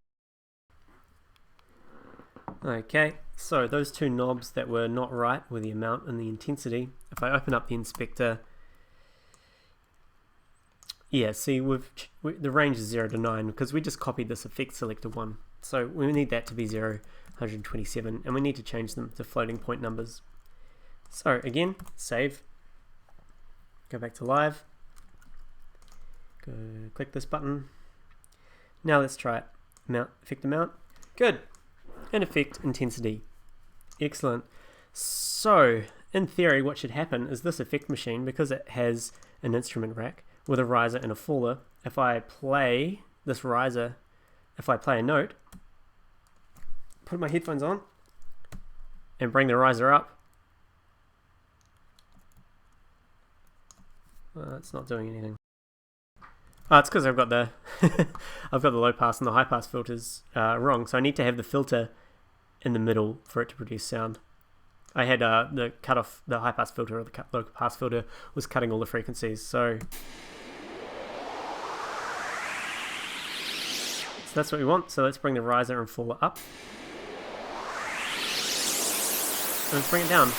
Okay, so those two knobs that were not right were the amount and the intensity. If I open up the inspector, yeah, see, the range is 0 to 9 because we just copied this effect selector one. So we need that to be 0, 127, and we need to change them to floating point numbers. So again, save, go back to live, go click this button. Now let's try it. Amount, effect amount, good. And effect intensity. Excellent. So, in theory, what should happen is this effect machine, because it has an instrument rack with a riser and a faller, if I play this riser, if I play a note, put my headphones on, and bring the riser up, it's not doing anything. Oh, it's because I've got the I've got the low pass and the high pass filters wrong. So I need to have the filter in the middle for it to produce sound. I had the high pass filter or the low pass filter was cutting all the frequencies. So that's what we want. So let's bring the riser and faller up. And let's bring it down.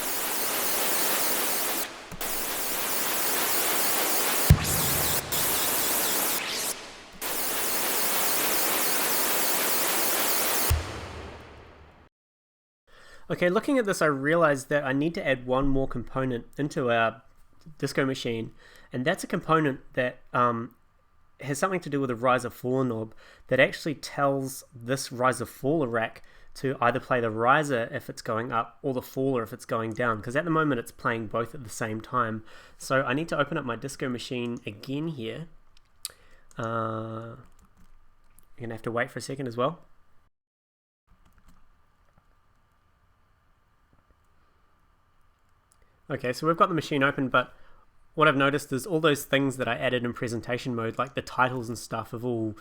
Okay, looking at this, I realized that I need to add one more component into our disco machine, and that's a component that has something to do with a riser faller knob that actually tells this riser faller rack to either play the riser if it's going up or the faller if it's going down, because at the moment it's playing both at the same time. So I need to open up my disco machine again here. You're gonna have to wait for a second as well. Okay, so we've got the machine open, but what I've noticed is all those things that I added in presentation mode, like the titles and stuff, have all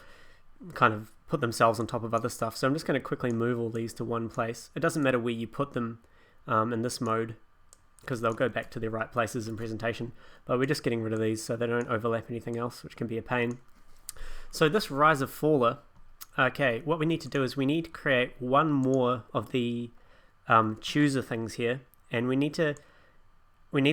kind of put themselves on top of other stuff. So I'm just going to quickly move all these to one place. It doesn't matter where you put them in this mode, because they'll go back to their right places in presentation. But we're just getting rid of these so they don't overlap anything else, which can be a pain. So this riser faller, okay, what we need to do is we need to create one more of the chooser things here, and we need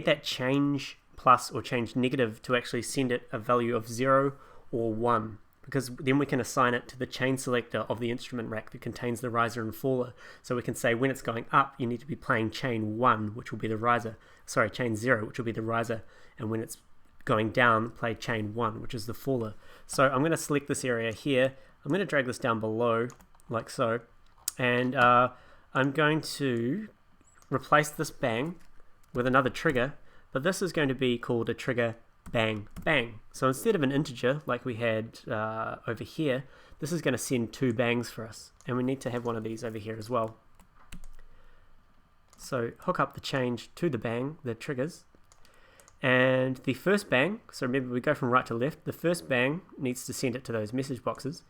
that change plus or change negative to actually send it a value of 0 or 1, because then we can assign it to the chain selector of the instrument rack that contains the riser and faller. So we can say when it's going up, you need to be playing chain 1, which will be the riser, sorry, chain 0, which will be the riser, and when it's going down, play chain 1, which is the faller. So I'm going to select this area here, I'm going to drag this down below, like so, and I'm going to replace this bang with another trigger, but this is going to be called a trigger bang bang. So instead of an integer like we had over here, this is going to send 2 bangs for us, and we need to have one of these over here as well. So hook up the change to the bang, the triggers, and the first bang, so remember we go from right to left, the first bang needs to send it to those message boxes,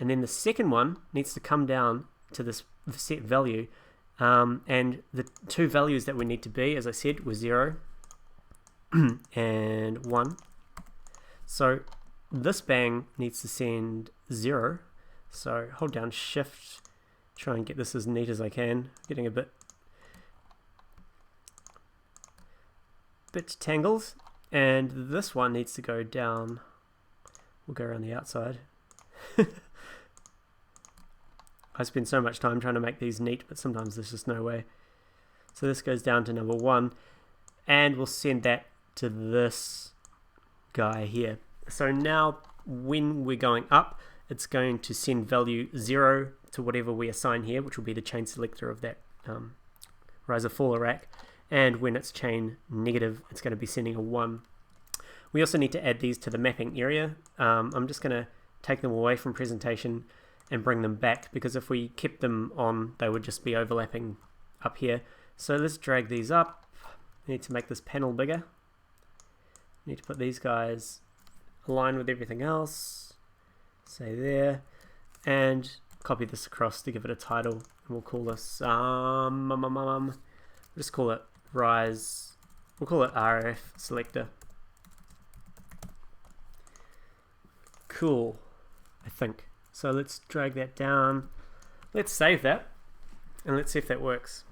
and then the second one needs to come down to this set value. And the 2 values that we need to be, as I said, were 0 and 1. So this bang needs to send 0. So hold down shift, try and get this as neat as I can. Getting a bit tangled. And this one needs to go down. We'll go around the outside. I spend so much time trying to make these neat, but sometimes there's just no way. So this goes down to number 1, and we'll send that to this guy here. So now when we're going up, it's going to send value 0 to whatever we assign here, which will be the chain selector of that riser faller rack, and when it's chain negative, it's going to be sending a 1. We also need to add these to the mapping area. I'm just going to take them away from presentation and bring them back, because if we kept them on, they would just be overlapping up here. So let's drag these up. We need to make this panel bigger. We need to put these guys aligned with everything else, say there, and copy this across to give it a title, and we'll call this we'll just call it Rise, we'll call it RF Selector. Cool, I think. So let's drag that down, let's save that, and let's see if that works.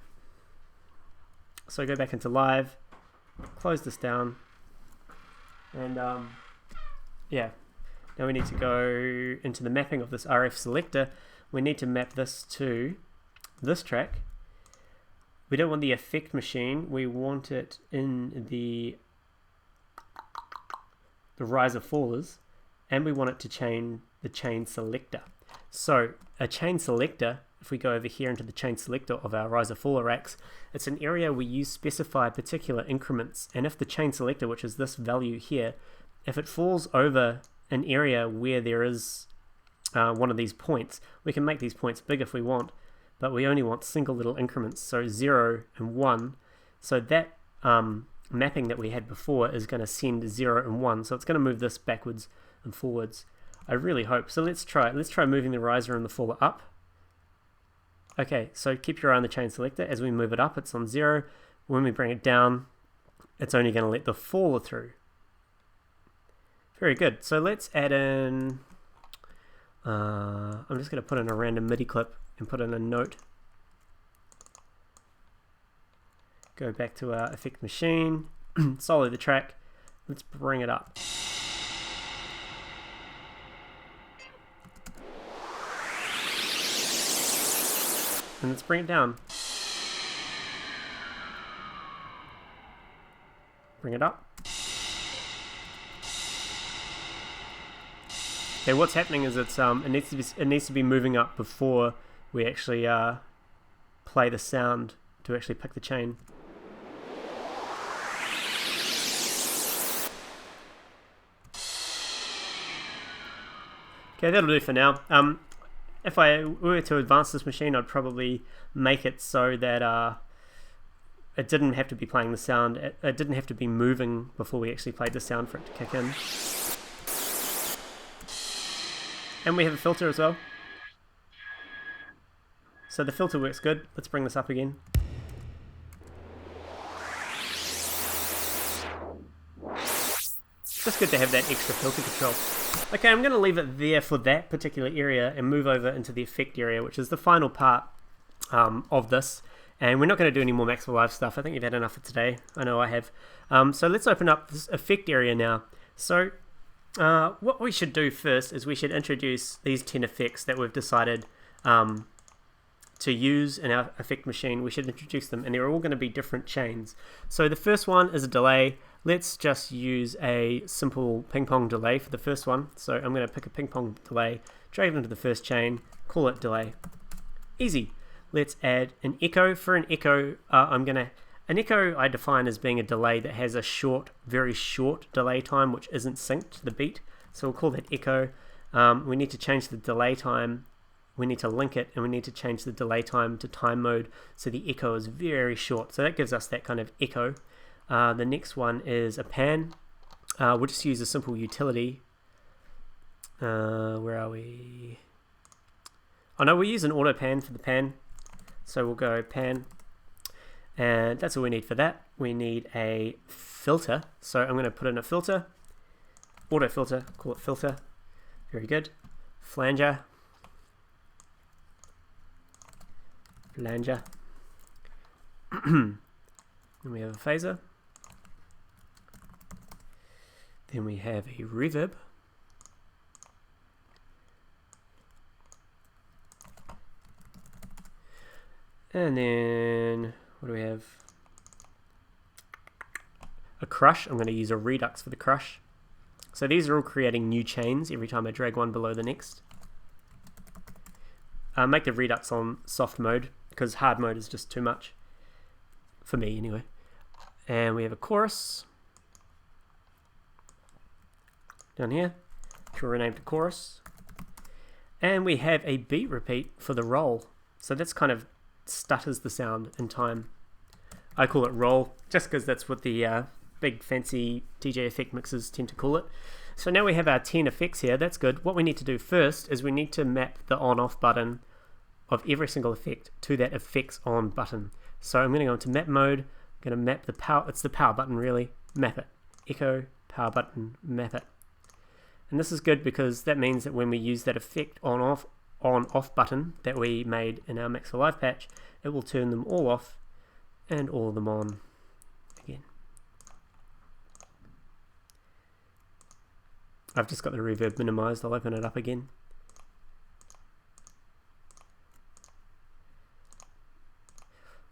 So go back into live, close this down, and yeah, now we need to go into the mapping of this RF selector. We need to map this to this track. We don't want the effect machine, we want it in the riser fallers, and we want it to chain the chain selector. So a chain selector, if we go over here into the chain selector of our riser faller racks, it's an area where you specify particular increments, and if the chain selector, which is this value here, if it falls over an area where there is one of these points, we can make these points big if we want, but we only want single little increments, so 0 and 1. So that mapping that we had before is going to send 0 and 1, so it's going to move this backwards and forwards. I really hope. So let's try moving the riser and the faller up. Okay, so keep your eye on the chain selector. As we move it up, it's on 0. When we bring it down, it's only going to let the faller through. Very good. So let's add in, I'm just going to put in a random MIDI clip and put in a note. Go back to our effect machine, solo the track, let's bring it up. And let's bring it down. Bring it up. Okay, what's happening is it needs to be moving up before we actually play the sound to actually pick the chain. Okay, that'll do for now. If I were to advance this machine, I'd probably make it so that it didn't have to be playing the sound. It didn't have to be moving before we actually played the sound for it to kick in. And we have a filter as well. So the filter works good. Let's bring this up again. Just good to have that extra filter control. Okay, I'm going to leave it there for that particular area and move over into the effect area, which is the final part of this. And we're not going to do any more Maxwell Live stuff. I think you've had enough for today. I know I have. So let's open up this effect area now. So what we should do first is we should introduce these 10 effects that we've decided to use in our effect machine. We should introduce them, and they're all going to be different chains. So the first one is a delay. Let's just use a simple ping pong delay for the first one. So I'm going to pick a ping pong delay, drag it into the first chain, call it delay. Easy. Let's add an echo. For an echo, an echo I define as being a delay that has a short, very short delay time which isn't synced to the beat. So we'll call that echo. We need to change the delay time. We need to link it, and we need to change the delay time to time mode so the echo is very short. So that gives us that kind of echo. The next one is a pan. We'll just use a simple utility. Where are we? Oh no, we'll use an auto pan for the pan. So we'll go pan. And that's all we need for that. We need a filter. So I'm going to put in a filter. Auto filter, call it filter. Very good. Flanger. Flanger. Then we have a phaser. Then we have a reverb. And then, what do we have? A crush. I'm going to use a redux for the crush. So these are all creating new chains every time I drag one below the next. Make the redux on soft mode, because hard mode is just too much. For me, anyway. And we have a chorus. Down here. Which we'll rename to chorus. And we have a beat repeat for the roll. So that's kind of stutters the sound in time. I call it roll, just because that's what the big fancy DJ effect mixers tend to call it. So now we have our 10 effects here. That's good. What we need to do first is we need to map the on-off button of every single effect to that effects on button. So I'm going to go into map mode. I'm going to map the power. It's the power button, really. Map it. Echo, power button, map it. And this is good because that means that when we use that effect on-off button that we made in our Maxwell Live patch, it will turn them all off and all of them on again. I've just got the reverb minimized. I'll open it up again.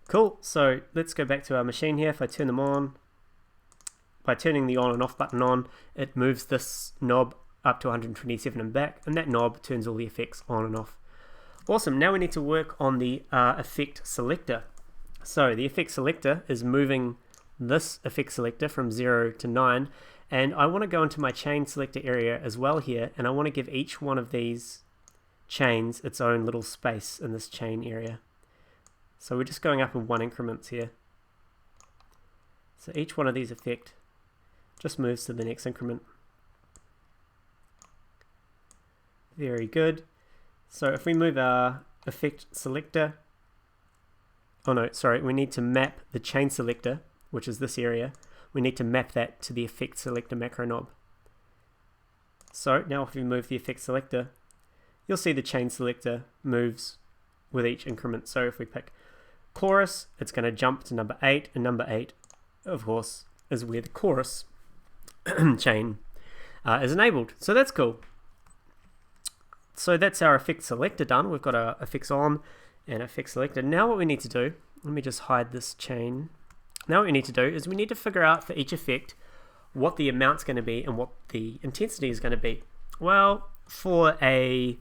Cool, so let's go back to our machine here. If I turn them on, by turning the on and off button on, it moves this knob up to 127 and back, and that knob turns all the effects on and off. Awesome, now we need to work on the effect selector. So the effect selector is moving this effect selector from 0 to 9, and I want to go into my chain selector area as well here, and I want to give each one of these chains its own little space in this chain area. So we're just going up in 1 increments here. So each one of these effect just moves to the next increment. Very good. So if we move our effect selector, oh no, sorry, we need to map the chain selector, which is this area. We need to map that to the effect selector macro knob. So now if we move the effect selector, you'll see the chain selector moves with each increment. So if we pick chorus, it's going to jump to number 8, and number 8, of course, is where the chorus chain is enabled. So that's cool. So that's our effect selector done. We've got our effects on and effect selector. Now what we need to do, let me just hide this chain. Now what we need to do is we need to figure out for each effect what the amount's going to be and what the intensity is going to be. Well, for a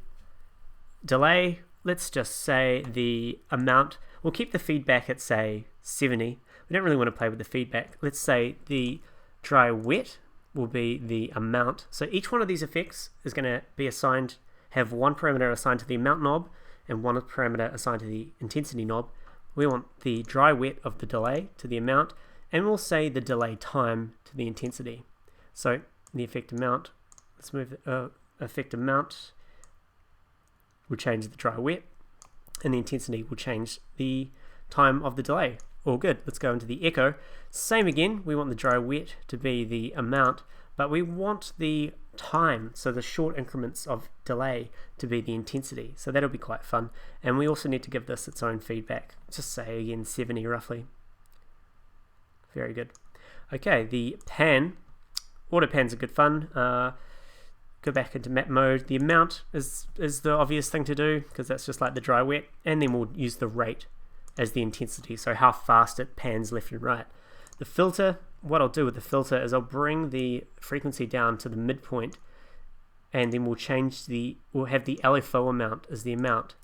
delay, let's just say the amount, we'll keep the feedback at say 70. We don't really want to play with the feedback. Let's say the dry wet will be the amount. So each one of these effects is going to be assigned, have one parameter assigned to the amount knob and one parameter assigned to the intensity knob. We want the dry wet of the delay to the amount, and we'll say the delay time to the intensity. So the effect amount, let's move the effect amount, will change the dry wet, and the intensity will change the time of the delay. All good. Let's go into the echo. Same again, we want the dry wet to be the amount, but we want the time, so the short increments of delay, to be the intensity. So that'll be quite fun. And we also need to give this its own feedback. Just say again 70 roughly. Very good. Okay, the pan, auto pans are good fun. Go back into map mode. The amount is the obvious thing to do because that's just like the dry wet, and then we'll use the rate as the intensity, so how fast it pans left and right. The filter, what I'll do with the filter is I'll bring the frequency down to the midpoint, and then we'll have the LFO amount as the amount,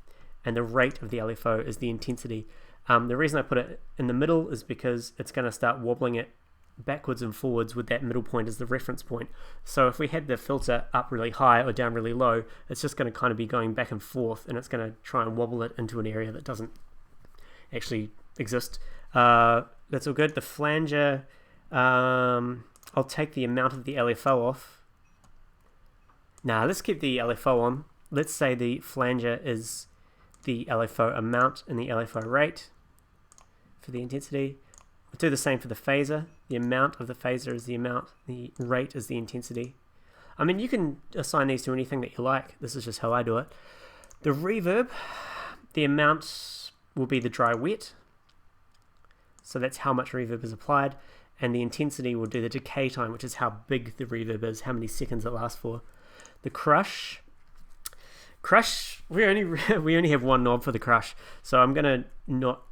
and the rate of the LFO is the intensity. The reason I put it in the middle is because it's going to start wobbling it backwards and forwards with that middle point as the reference point. So if we had the filter up really high or down really low, it's just going to kind of be going back and forth, and it's going to try and wobble it into an area that doesn't actually exist. That's all good. The flanger, I'll take the amount of the LFO off. Now let's keep the LFO on. Let's say the flanger is the LFO amount and the LFO rate for the intensity. We'll do the same for the phaser. The amount of the phaser is the amount, the rate is the intensity. I mean, you can assign these to anything that you like. This is just how I do it. The reverb, the amount will be the dry wet, so that's how much reverb is applied, and the intensity will do the decay time, which is how big the reverb is, how many seconds it lasts for. The crush, we only have one knob for the crush, so I'm gonna not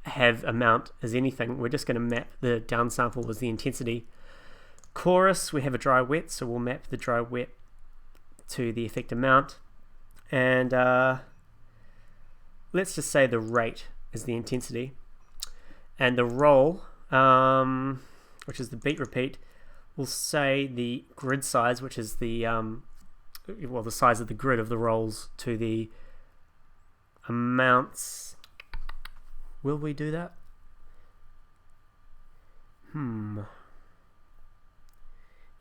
have amount as anything. We're just gonna map the downsample as the intensity. Chorus, we have a dry wet, so we'll map the dry wet to the effect amount, and let's just say the rate is the intensity, and the roll, which is the beat repeat, we'll say the grid size, which is the the size of the grid of the rolls, to the amounts. Will we do that?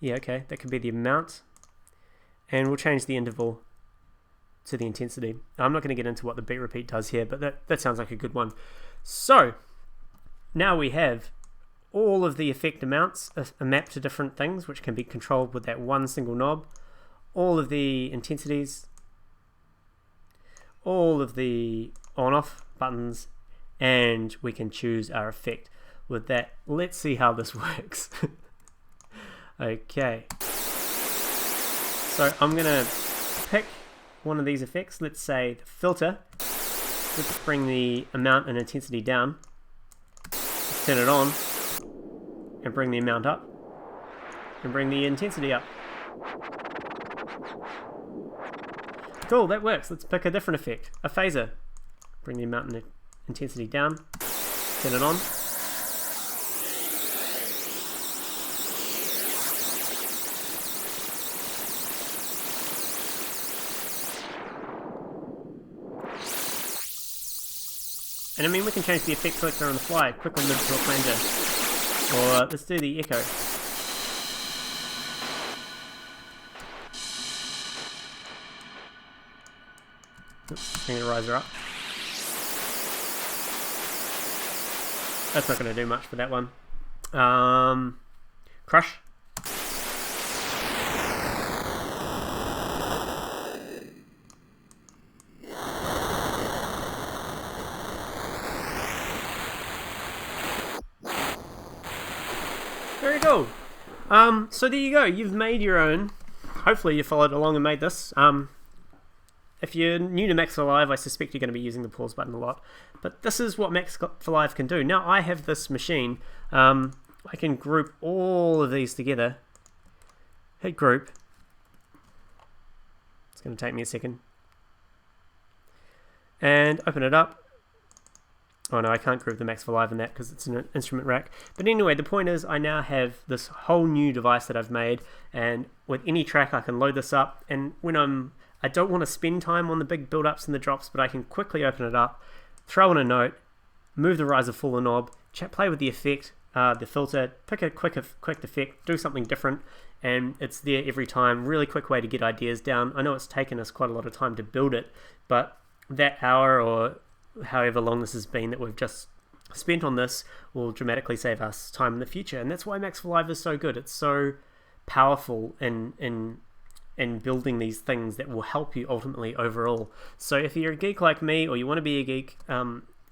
Yeah, okay, that could be the amount, and we'll change the interval to the intensity. I'm not going to get into what the beat repeat does here, but that sounds like a good one. So now we have all of the effect amounts are mapped to different things, which can be controlled with that one single knob. All of the intensities, all of the on-off buttons, and we can choose our effect with that. Let's see how this works. Okay, so I'm going to pick one of these effects. Let's say the filter. Let's bring the amount and intensity down. Let's turn it on and bring the amount up and bring the intensity up. Cool, that works. Let's pick a different effect, a phaser. Bring the amount and intensity down, turn it on. And I mean, we can change the effect selector on the fly, quick on mid to a flanger. Or let's do the echo. Oops, bring the riser up. That's not going to do much for that one. Crush. Very cool. So there you go. You've made your own. Hopefully you followed along and made this. If you're new to Max for Live, I suspect you're going to be using the pause button a lot. But this is what Max for Live can do. Now I have this machine. I can group all of these together. Hit group. It's going to take me a second. And open it up. Oh no, I can't group the Max for Live in that because it's an instrument rack. But anyway, the point is I now have this whole new device that I've made, and with any track I can load this up, and when I don't want to spend time on the big build-ups and the drops, but I can quickly open it up, throw in a note, move the riser fuller knob, play with the effect, the filter, pick a quick effect, do something different, and it's there every time. Really quick way to get ideas down. I know it's taken us quite a lot of time to build it, but that hour or however long this has been that we've just spent on this will dramatically save us time in the future. And that's why Max for Live is so good. It's so powerful in building these things that will help you ultimately overall. So if you're a geek like me, or you want to be a geek,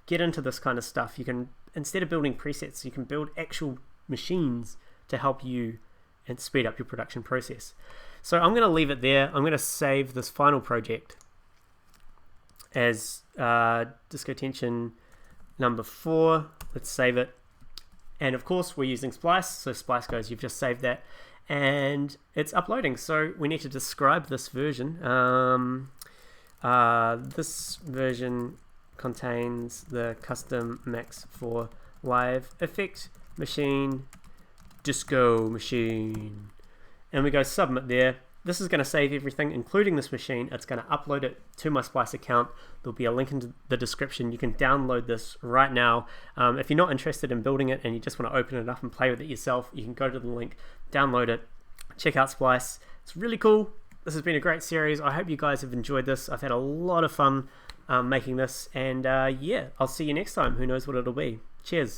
get into this kind of stuff. You can, instead of building presets, you can build actual machines to help you and speed up your production process. So I'm going to leave it there. I'm going to save this final project as Disco Tension number 4. Let's save it. And of course we're using Splice, so Splice goes, you've just saved that, and it's uploading. So we need to describe this version. This version contains the custom Max for Live effect machine, disco machine, and we go submit there. This is going to save everything, including this machine. It's going to upload it to my Splice account. There'll be a link in the description. You can download this right now. If you're not interested in building it and you just want to open it up and play with it yourself, you can go to the link, download it, check out Splice. It's really cool. This has been a great series. I hope you guys have enjoyed this. I've had a lot of fun making this, and yeah, I'll see you next time. Who knows what it'll be. Cheers.